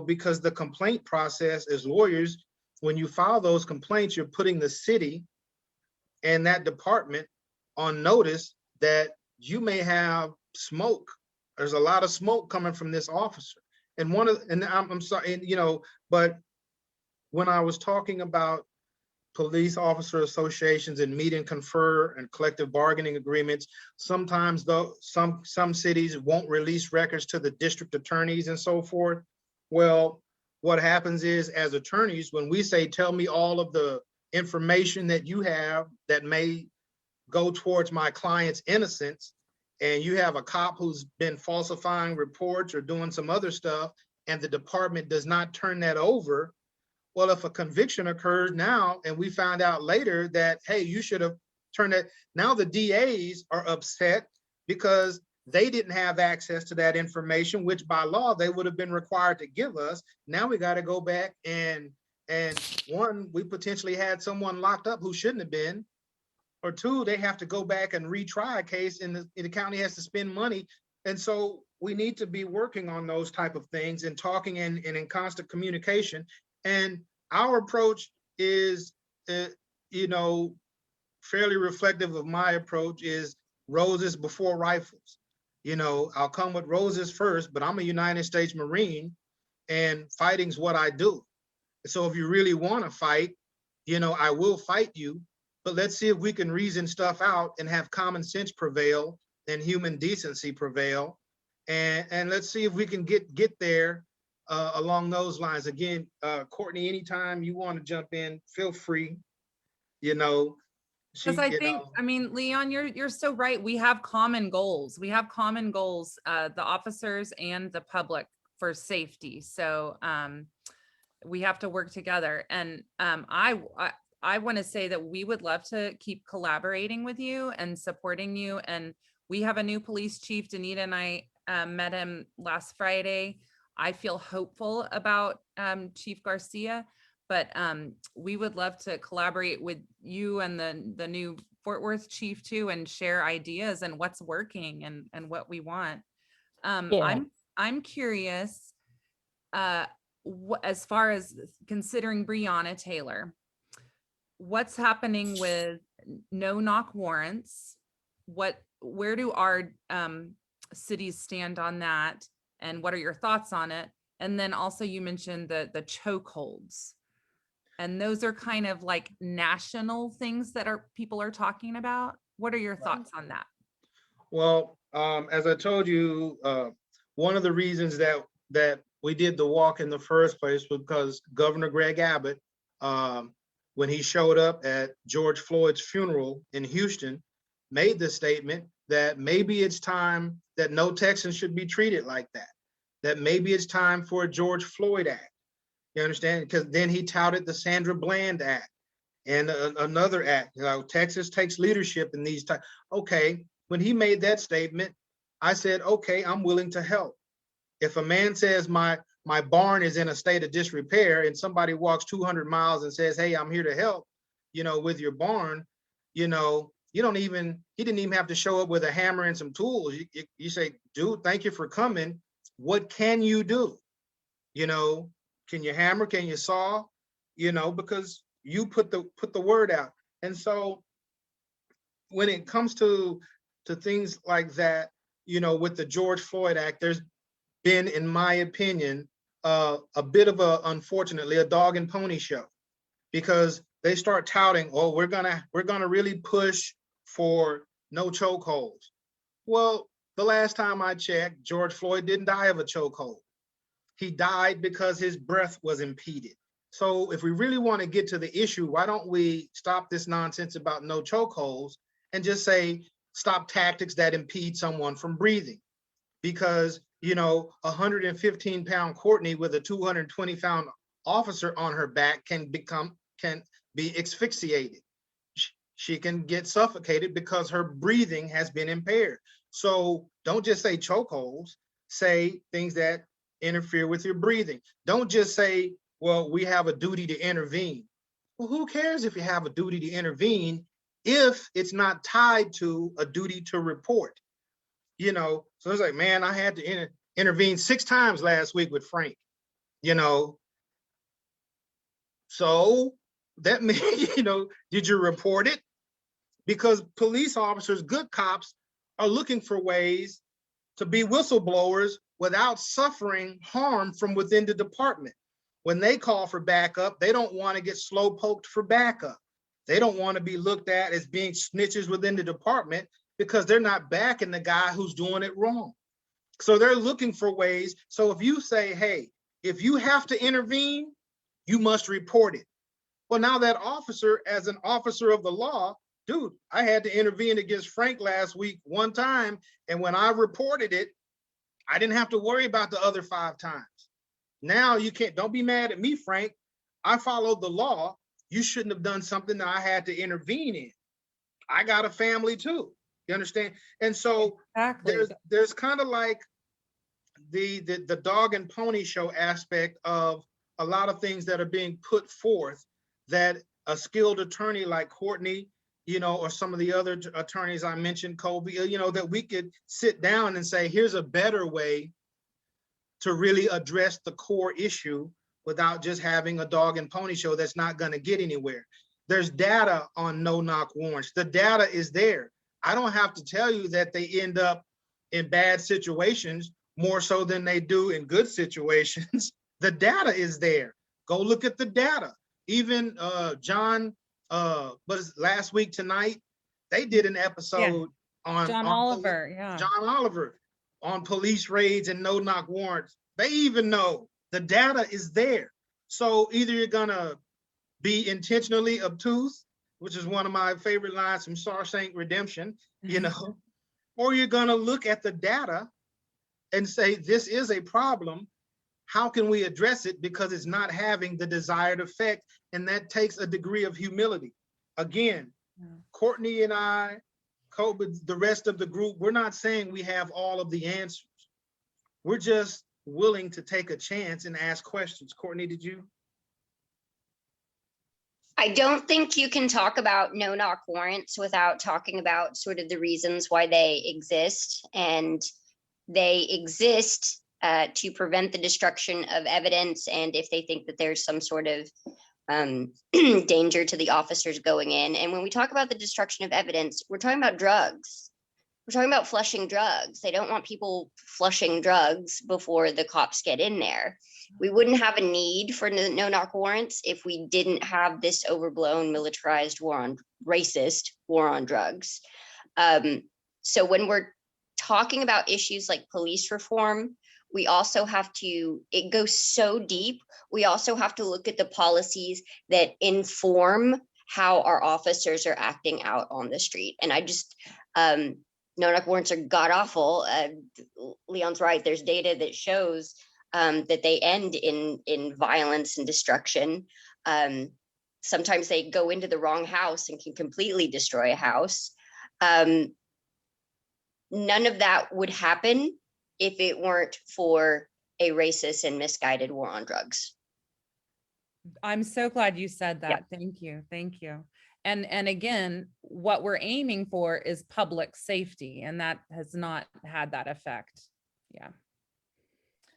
because the complaint process as lawyers, when you file those complaints, you're putting the city and that department on notice that you may have smoke. There's a lot of smoke coming from this officer. And I'm sorry, but when I was talking about police officer associations and meet and confer and collective bargaining agreements, sometimes though some cities won't release records to the district attorneys and so forth. Well, what happens is, as attorneys, when we say, tell me all of the information that you have that may go towards my client's innocence, and you have a cop who's been falsifying reports or doing some other stuff, and the department does not turn that over, well, if a conviction occurs now and we found out later that, hey, you should have turned it, now the DAs are upset because they didn't have access to that information, which by law they would have been required to give us. Now we got to go back and one, we potentially had someone locked up who shouldn't have been, or two, they have to go back and retry a case and the county has to spend money. And so we need to be working on those type of things and talking and in constant communication. And our approach is, fairly reflective of my approach, is roses before rifles. I'll come with roses first, but I'm a United States Marine and fighting's what I do. So if you really want to fight, I will fight you, but let's see if we can reason stuff out and have common sense prevail and human decency prevail. And let's see if we can get there along those lines. Again, Courtney, anytime you want to jump in, feel free. Because I think, I mean, Leon, you're so right. We have common goals. We have common goals, the officers and the public, for safety. So we have to work together. And I want to say that we would love to keep collaborating with you and supporting you. And we have a new police chief. Danita and I met him last Friday. I feel hopeful about Chief Garcia, but we would love to collaborate with you and the new Fort Worth chief too, and share ideas and what's working and what we want. Yeah. I'm curious, as far as considering Breonna Taylor, what's happening with no-knock warrants? Where do our cities stand on that? And what are your thoughts on it? And then also you mentioned the chokeholds. And those are kind of like national things that people are talking about. What are your thoughts on that? Well, as I told you, one of the reasons that we did the walk in the first place was because Governor Greg Abbott, when he showed up at George Floyd's funeral in Houston, made the statement that maybe it's time that no Texan should be treated like that, that maybe it's time for a George Floyd Act. You understand? Because then he touted the Sandra Bland Act and another act. Texas takes leadership in these times. Okay, when he made that statement, I said, okay, I'm willing to help. If a man says my barn is in a state of disrepair and somebody walks 200 miles and says, hey, I'm here to help, with your barn, he didn't even have to show up with a hammer and some tools. You say, dude, thank you for coming. What can you do? Can you hammer? Can you saw? Because you put the word out. And so when it comes to things like that, with the George Floyd Act, there's been, in my opinion, a bit of unfortunately, a dog and pony show, because they start touting, oh, we're gonna really push for no chokeholds. Well, the last time I checked, George Floyd didn't die of a chokehold. He died because his breath was impeded. So if we really want to get to the issue, why don't we stop this nonsense about no chokeholds and just say, stop tactics that impede someone from breathing? Because, 115-pound Courtney with a 220-pound officer on her back can be asphyxiated. She can get suffocated because her breathing has been impaired. So don't just say chokeholds, say things that interfere with your breathing. Don't just say, well, we have a duty to intervene. Well, who cares if you have a duty to intervene if it's not tied to a duty to report? You know, so it's like, man, I had to intervene 6 times last week with Frank, you know. So that means, you know, did you report it? Because police officers, good cops, are looking for ways to be whistleblowers without suffering harm from within the department. When they call for backup, they don't want to get slow poked for backup. They don't want to be looked at as being snitches within the department because they're not backing the guy who's doing it wrong. So they're looking for ways. So if you say, hey, if you have to intervene, you must report it. Well, now that officer, as an officer of the law, dude, I had to intervene against Frank last week 1 time. And when I reported it, I didn't have to worry about the other 5 times. Now you can't, don't be mad at me, Frank. I followed the law. You shouldn't have done something that I had to intervene in. I got a family too. You understand? And so Exactly. there's kind of like the dog and pony show aspect of a lot of things that are being put forth that a skilled attorney like Courtney, you know, or some of the other attorneys I mentioned, Colby, you know, that we could sit down and say, here's a better way to really address the core issue without just having a dog and pony show that's not going to get anywhere. There's data on no-knock warrants. The data is there. I don't have to tell you that they end up in bad situations more so than they do in good situations. The data is there. Go look at the data. Even John, was last week tonight, they did an episode on John Oliver, yeah. John Oliver on police raids and no-knock warrants. They even know the data is there. So either you're gonna be intentionally obtuse, which is one of my favorite lines from Shawshank Redemption, you know, or you're gonna look at the data and say, this is a problem. How can we address it? Because it's not having the desired effect. And that takes a degree of humility. Again, Courtney and I, Kobe, the rest of the group, we're not saying we have all of the answers. We're just willing to take a chance and ask questions. Courtney, did you? I don't think you can talk about no-knock warrants without talking about sort of the reasons why they exist. And they exist to prevent the destruction of evidence. And if they think that there's some sort of danger to the officers going in. And when we talk about the destruction of evidence, we're talking about drugs. We're talking about flushing drugs. They don't want people flushing drugs before the cops get in there. We wouldn't have a need for no-knock warrants if we didn't have this overblown militarized racist war on drugs. So when we're talking about issues like police reform, we also have to, it goes so deep, we also have to look at the policies that inform how our officers are acting out on the street. And I just, no-knock warrants are god awful. Leon's right, there's data that shows that they end in violence and destruction. Sometimes they go into the wrong house and can completely destroy a house. None of that would happen if it weren't for a racist and misguided war on drugs. I'm so glad you said that. Yeah. Thank you. Thank you. And again, what we're aiming for is public safety, and that has not had that effect. Yeah.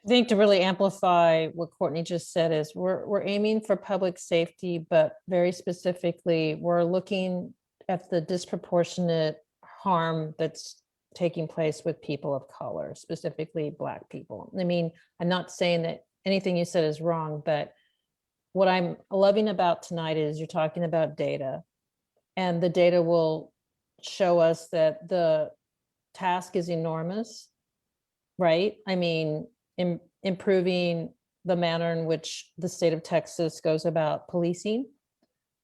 I think to really amplify what Courtney just said is we're aiming for public safety, but very specifically, we're looking at the disproportionate harm that's taking place with people of color, specifically Black people. I mean, I'm not saying that anything you said is wrong, but what I'm loving about tonight is you're talking about data, and the data will show us that the task is enormous, right? I mean, improving the manner in which the state of Texas goes about policing.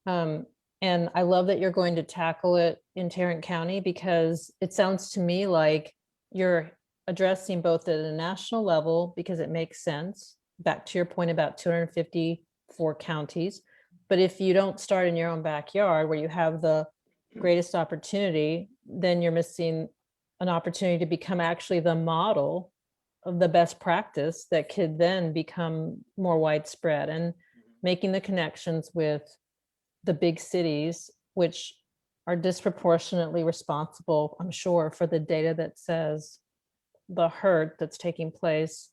And I love that you're going to tackle it in Tarrant County, because it sounds to me like you're addressing both at a national level, because it makes sense, back to your point about 254 counties. But if you don't start in your own backyard where you have the greatest opportunity, then you're missing an opportunity to become actually the model the best practice that could then become more widespread, and making the connections with the big cities, which are disproportionately responsible, I'm sure, for the data that says the hurt that's taking place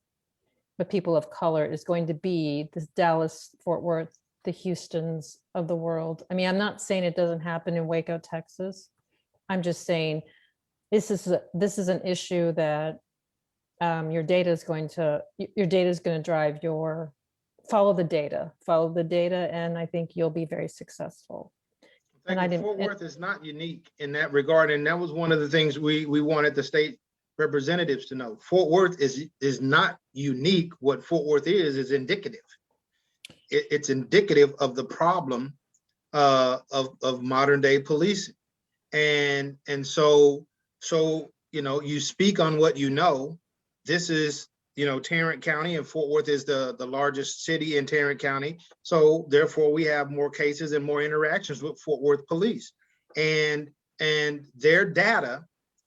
with people of color is going to be the Dallas, Fort Worth, the Houstons of the world. I mean, I'm not saying it doesn't happen in Waco, Texas. I'm just saying this is an issue that your data is going to drive your follow the data, and I think you'll be very successful. And I didn't. Fort Worth is not unique in that regard, and that was one of the things we wanted the state representatives to know. Fort Worth is not unique. What Fort Worth is indicative. It's indicative of the problem of modern day policing, and so you know, you speak on what you know. This is, you know, Tarrant County, and Fort Worth is the largest city in Tarrant County. So therefore we have more cases and more interactions with Fort Worth police, and their data,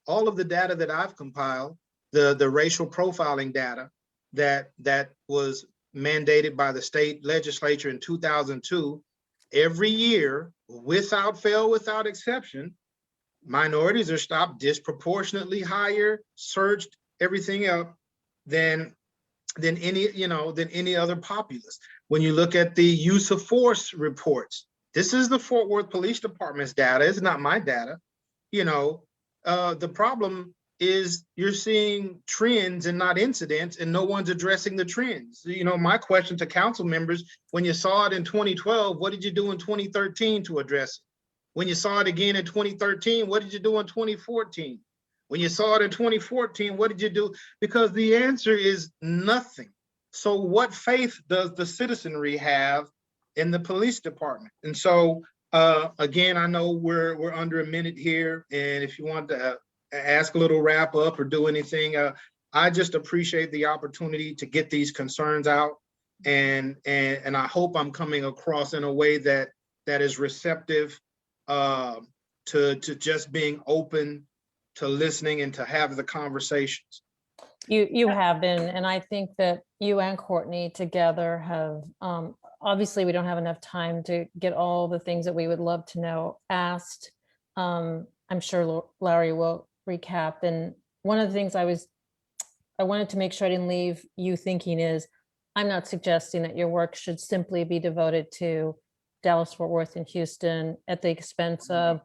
all of the data that I've compiled, the racial profiling data that was mandated by the state legislature in 2002, every year, without fail, without exception, minorities are stopped disproportionately higher, searched, everything else than any other populace. When you look at the use of force reports, this is the Fort Worth Police Department's data. It's not my data. You know, the problem is you're seeing trends and not incidents, and no one's addressing the trends. You know, my question to council members, when you saw it in 2012, what did you do in 2013 to address it? When you saw it again in 2013, what did you do in 2014? When you saw it in 2014, what did you do? Because the answer is nothing. So what faith does the citizenry have in the police department? And so, again, I know we're under a minute here, and if you want to ask a little wrap up or do anything, I just appreciate the opportunity to get these concerns out, and I hope I'm coming across in a way that is receptive to just being open to listening and to have the conversations. You have been, and I think that you and Courtney together have, obviously we don't have enough time to get all the things that we would love to know asked. I'm sure Larry will recap. And one of the things I wanted to make sure I didn't leave you thinking is, I'm not suggesting that your work should simply be devoted to Dallas, Fort Worth, and Houston at the expense of,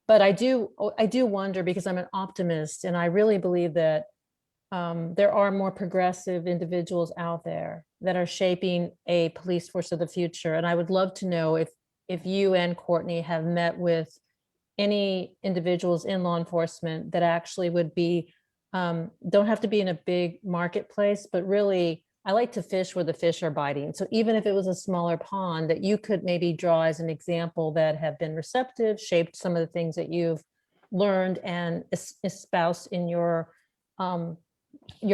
but I do wonder, because I'm an optimist, and I really believe that there are more progressive individuals out there that are shaping a police force of the future. And I would love to know if you and Courtney have met with any individuals in law enforcement that actually would be, don't have to be in a big marketplace, but really, I like to fish where the fish are biting. So even if it was a smaller pond, that you could maybe draw as an example that have been receptive, shaped some of the things that you've learned and espoused in your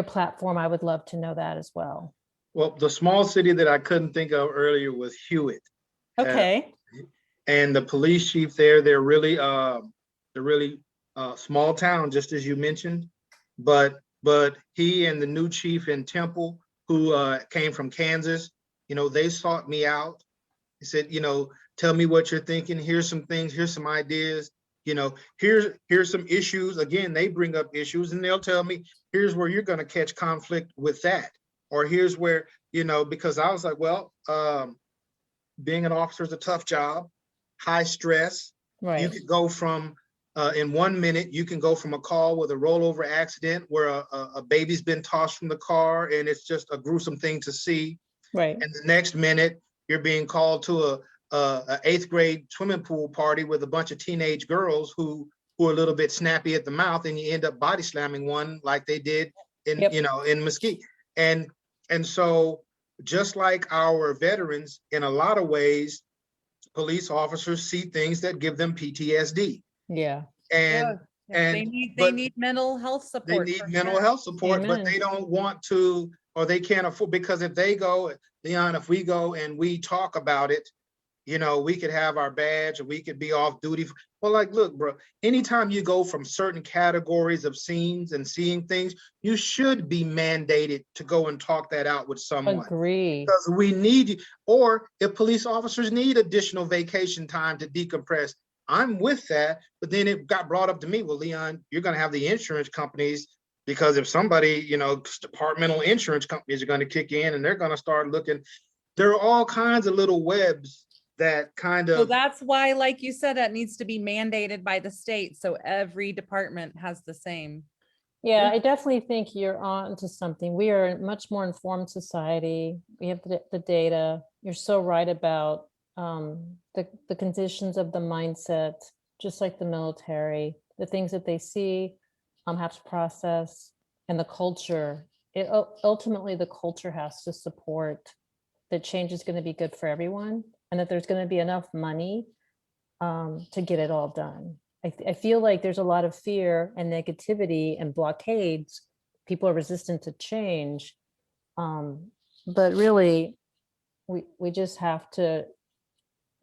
platform, I would love to know that as well. Well, the small city that I couldn't think of earlier was Hewitt. Okay. And the police chief there, they're really small town, just as you mentioned, but he and the new chief in Temple, who came from Kansas, you know, they sought me out. He said, you know, tell me what you're thinking. Here's some things, here's some ideas, you know, here's some issues. Again, they bring up issues and they'll tell me, here's where you're going to catch conflict with that. Or here's where, you know, because I was like, well, being an officer is a tough job, high stress. Right. You could go from, in 1 minute, you can go from a call with a rollover accident where a baby's been tossed from the car and it's just a gruesome thing to see. Right. And the next minute, you're being called to a 8th grade swimming pool party with a bunch of teenage girls who are a little bit snappy at the mouth, and you end up body slamming one like they did in, Yep. you know, in Mesquite. And so just like our veterans, in a lot of ways, police officers see things that give them PTSD. Yeah. And they need mental health support. They need for mental sure. health support, but Amen. they don't want to, or they can't afford, because if they go, Leon, if we go and we talk about it, we could have our badge, or we could be off duty. Well, like, look, bro, anytime you go from certain categories of scenes and seeing things, you should be mandated to go and talk that out with someone. Agree. Because we need you. Or if police officers need additional vacation time to decompress, I'm with that. But then it got brought up to me, well, Leon, you're going to have the insurance companies, because if somebody, departmental insurance companies are going to kick in and they're going to start looking. There are all kinds of little webs that kind So of. that's why, like you said, that needs to be mandated by the state. So every department has the same. Yeah, I definitely think you're on to something. We are a much more informed society. We have the data. You're so right about the conditions of the mindset, just like the military, the things that they see, have to process, and the culture. Ultimately, the culture has to support that change is going to be good for everyone, and that there's going to be enough money to get it all done. I feel like there's a lot of fear and negativity and blockades. People are resistant to change. But really, we just have to,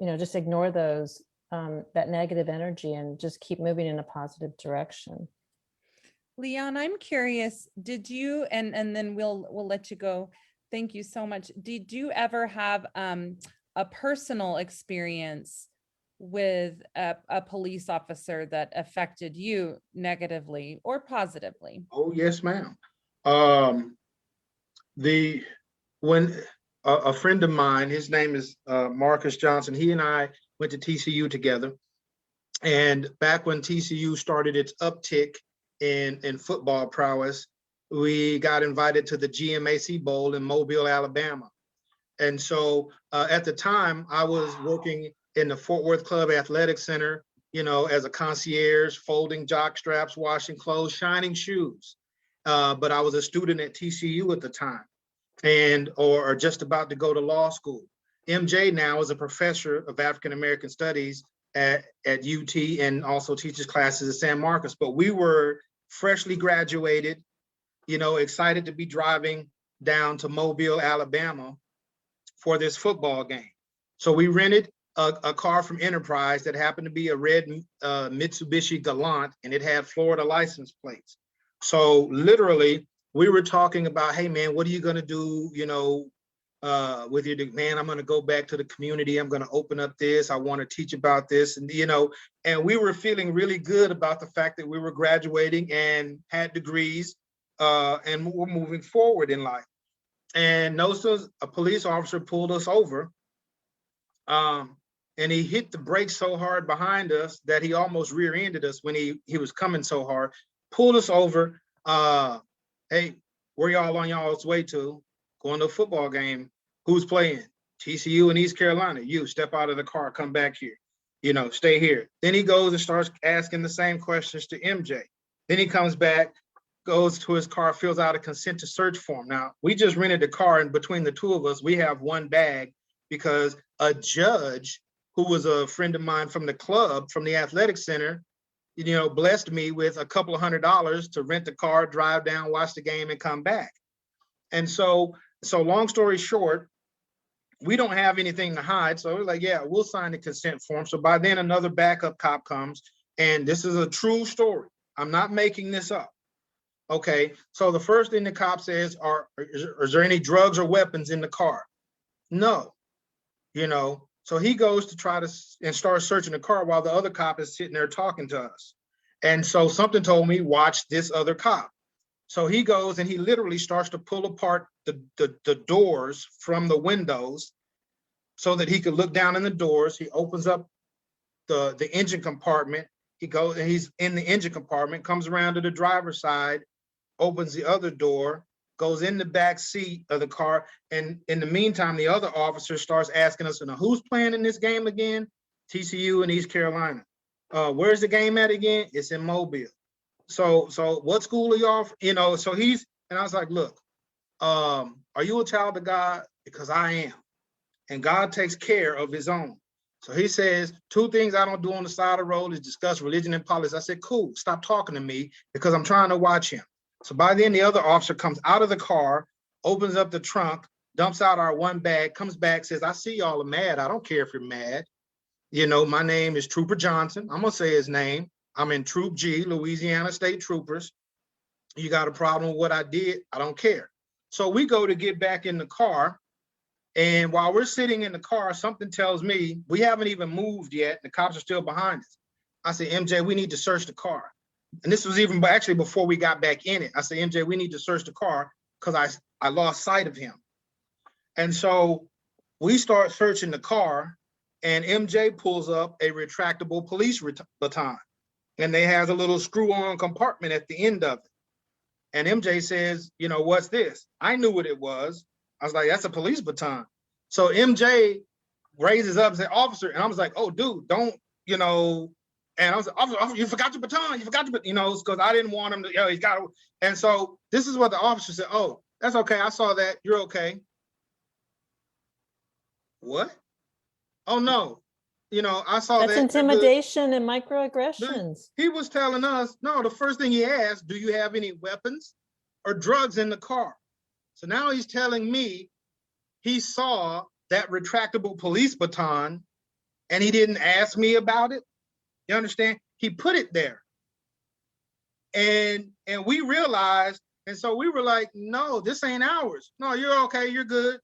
just ignore those, that negative energy, and just keep moving in a positive direction. Leon, I'm curious, did you, and then we'll let you go. Thank you so much. Did you ever have a personal experience with a police officer that affected you negatively or positively? Oh, yes, ma'am. When a friend of mine, his name is Marcus Johnson, he and I went to TCU together. And back when TCU started its uptick in football prowess, we got invited to the GMAC Bowl in Mobile, Alabama. And so at the time, I was working in the Fort Worth Club Athletic Center, as a concierge, folding jock straps, washing clothes, shining shoes. But I was a student at TCU at the time, or just about to go to law school. MJ now is a professor of African American Studies at UT, and also teaches classes at San Marcos. But we were freshly graduated, excited to be driving down to Mobile, Alabama for this football game. So we rented a car from Enterprise that happened to be a red Mitsubishi Galant, and it had Florida license plates. So literally, we were talking about, hey man, what are you gonna do, with your, man, I'm gonna go back to the community, I'm gonna open up this, I wanna teach about this, and and we were feeling really good about the fact that we were graduating and had degrees, and we're moving forward in life. And notice a police officer pulled us over, and he hit the brakes so hard behind us that he almost rear-ended us when he was coming so hard, pulled us over. Hey, where y'all on y'all's way to? Going to a football game. Who's playing? TCU in East Carolina. You step out of the car, come back here, stay here. Then he goes and starts asking the same questions to MJ. Then he comes back, goes to his car, fills out a consent to search form. Now, we just rented a car, and between the two of us, we have one bag, because a judge who was a friend of mine from the club, from the athletic center, blessed me with a couple of $100 to rent the car, drive down, watch the game, and come back. And so long story short, we don't have anything to hide. So we're like, yeah, we'll sign the consent form. So by then another backup cop comes, and this is a true story. I'm not making this up. Okay, so the first thing the cop says is there any drugs or weapons in the car? No, so he goes to try to and start searching the car while the other cop is sitting there talking to us. And so something told me, watch this other cop. So he goes and he literally starts to pull apart the doors from the windows so that he could look down in the doors. He opens up the engine compartment. He goes and he's in the engine compartment, comes around to the driver's side, opens the other door, goes in the back seat of the car. And in the meantime, the other officer starts asking us, who's playing in this game again? TCU in East Carolina. Where's the game at again? It's in Mobile. So what school are y'all? So and I was like, look, are you a child of God? Because I am. And God takes care of his own. So he says, 2 things I don't do on the side of the road is discuss religion and politics. I said, cool, stop talking to me, because I'm trying to watch him. So by then the other officer comes out of the car, opens up the trunk, dumps out our one bag, comes back, says, I see y'all are mad. I don't care if you're mad. You know, my name is Trooper Johnson. I'm gonna say his name. I'm in Troop G, Louisiana State Troopers. You got a problem with what I did? I don't care. So we go to get back in the car. And while we're sitting in the car, something tells me we haven't even moved yet. The cops are still behind us. I say, MJ, we need to search the car. And this was even actually before we got back in it. I say, MJ, we need to search the car because I lost sight of him. And so we start searching the car, and MJ pulls up a retractable police baton. And they has a little screw-on compartment at the end of it. And MJ says, you know, what's this? I knew what it was. I was like, that's a police baton. So MJ raises up and says, officer, and I was like, oh, dude, don't, you know, and I was like, officer, you forgot your baton, you know, because I didn't want him to, you know, he's got to, and so this is what the officer said, oh, that's okay, I saw that, you're okay. What? Oh, no, you know, I saw That's that. intimidation and microaggressions. He was telling us, no, the first thing he asked, do you have any weapons or drugs in the car? So now he's telling me he saw that retractable police baton and he didn't ask me about it. You understand? He put it there. And we realized, and so we were like, no, this ain't ours. No, you're okay, you're good.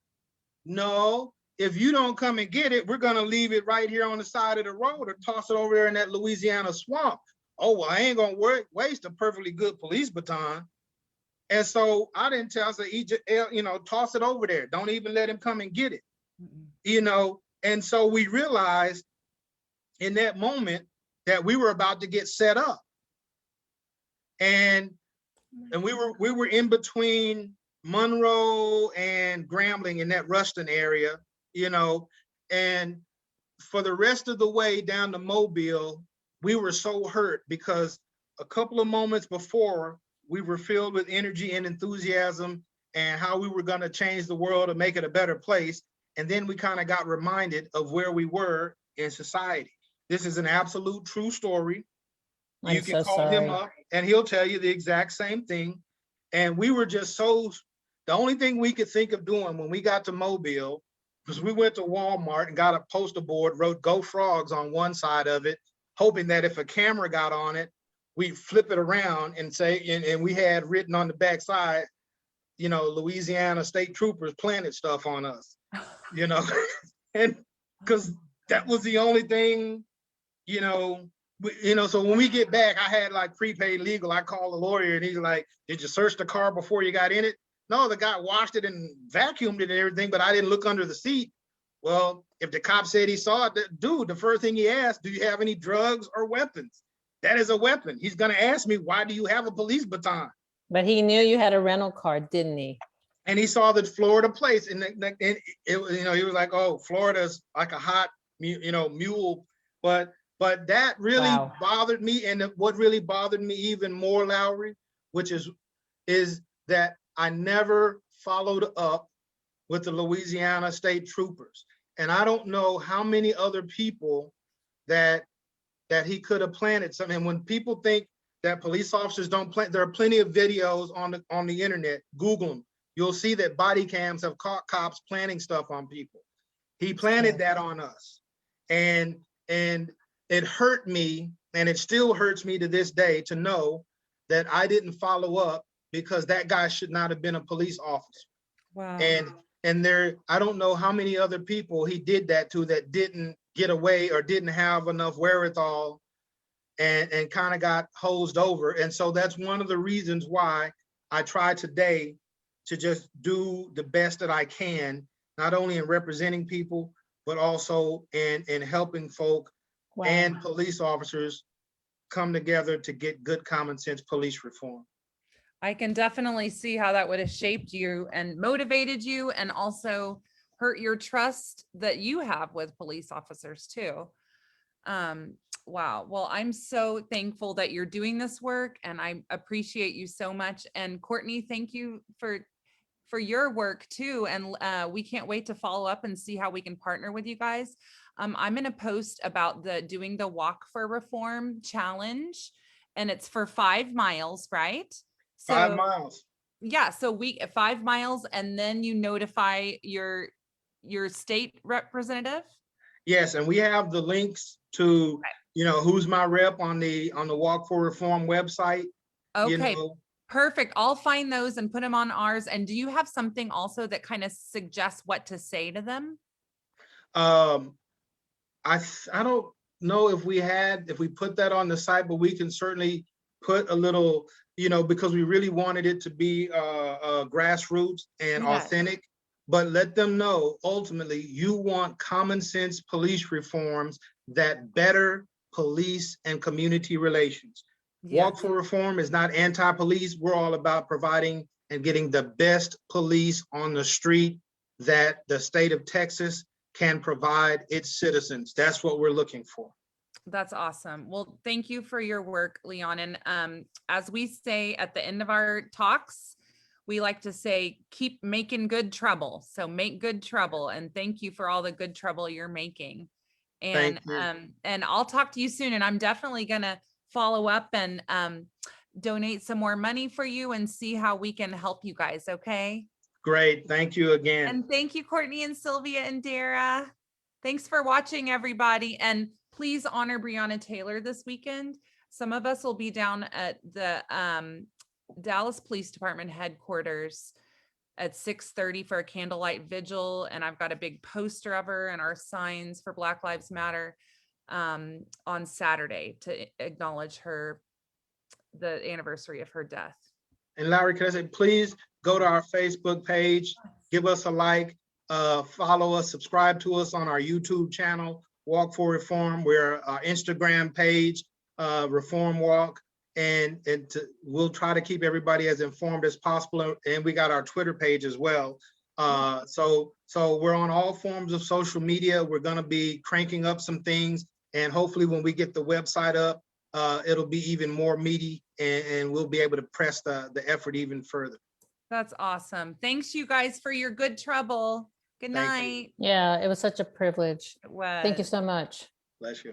No, if you don't come and get it, we're gonna leave it right here on the side of the road or toss it over there in that Louisiana swamp. Oh, well, I ain't gonna waste a perfectly good police baton. And so I didn't tell, I said, you know, toss it over there. Don't even let him come and get it, you know? And so we realized in that moment that we were about to get set up. And we were in between Monroe and Grambling in that Ruston area, you know, and for the rest of the way down to Mobile, we were so hurt because a couple of moments before, we were filled with energy and enthusiasm and how we were going to change the world and make it a better place. And then we kind of got reminded of where we were in society. This is an absolute true story. You can call him up and he'll tell you the exact same thing. And we were just the only thing we could think of doing when we got to Mobile was we went to Walmart and got a poster board, wrote Go Frogs on one side of it, hoping that if a camera got on it, we flip it around and say, and we had written on the back side, you know, Louisiana State Troopers planted stuff on us, you know, and because that was the only thing, you know, so when we get back, I had like prepaid legal. I called the lawyer and he's like, did you search the car before you got in it? No, the guy washed it and vacuumed it and everything, but I didn't look under the seat. Well, if the cop said he saw it, dude, the first thing he asked, do you have any drugs or weapons? That is a weapon. He's going to ask me, why do you have a police baton? But he knew you had a rental car, didn't he? And he saw the Florida place, and it, you know, he was like, "Oh, Florida's like a hot, you know, mule." But that really bothered me, and what really bothered me even more, Lowry, which is that I never followed up with the Louisiana State Troopers, and I don't know how many other people that he could have planted something. And when people think that police officers don't plant, there are plenty of videos on the internet. Google them. You'll see that body cams have caught cops planting stuff on people. He planted that on us. And it hurt me, and it still hurts me to this day to know that I didn't follow up because that guy should not have been a police officer. Wow. And I don't know how many other people he did that to that didn't get away or didn't have enough wherewithal and kind of got hosed over. And so that's one of the reasons why I try today to just do the best that I can, not only in representing people, but also in helping folk and police officers come together to get good common sense police reform. I can definitely see how that would have shaped you and motivated you, and also hurt your trust that you have with police officers too. Wow. Well, I'm so thankful that you're doing this work, and I appreciate you so much. And Courtney, thank you for your work too. And we can't wait to follow up and see how we can partner with you guys. I'm going to post about doing the Walk for Reform challenge, and it's for 5 miles, right? So 5 miles. yeah, so 5 miles, and then you notify your state representative. Yes, and we have the links to, who's my rep on the Walk for Reform website. Okay, perfect. I'll find those and put them on ours. And do you have something also that kind of suggests what to say to them? I don't know if we put that on the site, but we can certainly put a little, because we really wanted it to be grassroots and Yes. authentic. But let them know, ultimately, you want common sense police reforms that better police and community relations. Walk for Reform is not anti-police. We're all about providing and getting the best police on the street that the state of Texas can provide its citizens. That's what we're looking for. That's awesome. Well, thank you for your work, Leon. And as we say at the end of our talks, we like to say, keep making good trouble. So make good trouble. And thank you for all the good trouble you're making. And and I'll talk to you soon. And I'm definitely gonna follow up and donate some more money for you and see how we can help you guys. Okay. Great. Thank you again. And thank you, Courtney and Sylvia and Dara. Thanks for watching, everybody. And please honor Breonna Taylor this weekend. Some of us will be down at the Dallas Police Department headquarters at 6:30 for a candlelight vigil. And I've got a big poster of her and our signs for Black Lives Matter on Saturday to acknowledge the anniversary of her death. And Larry, can I say, please go to our Facebook page, give us a like, follow us, subscribe to us on our YouTube channel, Walk for Reform. We're our Instagram page, Reform Walk, and we'll try to keep everybody as informed as possible. And we got our Twitter page as well. So we're on all forms of social media. We're going to be cranking up some things, and hopefully when we get the website up, it'll be even more meaty, and we'll be able to press the effort even further. That's awesome. Thanks, you guys, for your good trouble. Good night. Yeah, it was such a privilege. It was. Thank you so much. Bless you.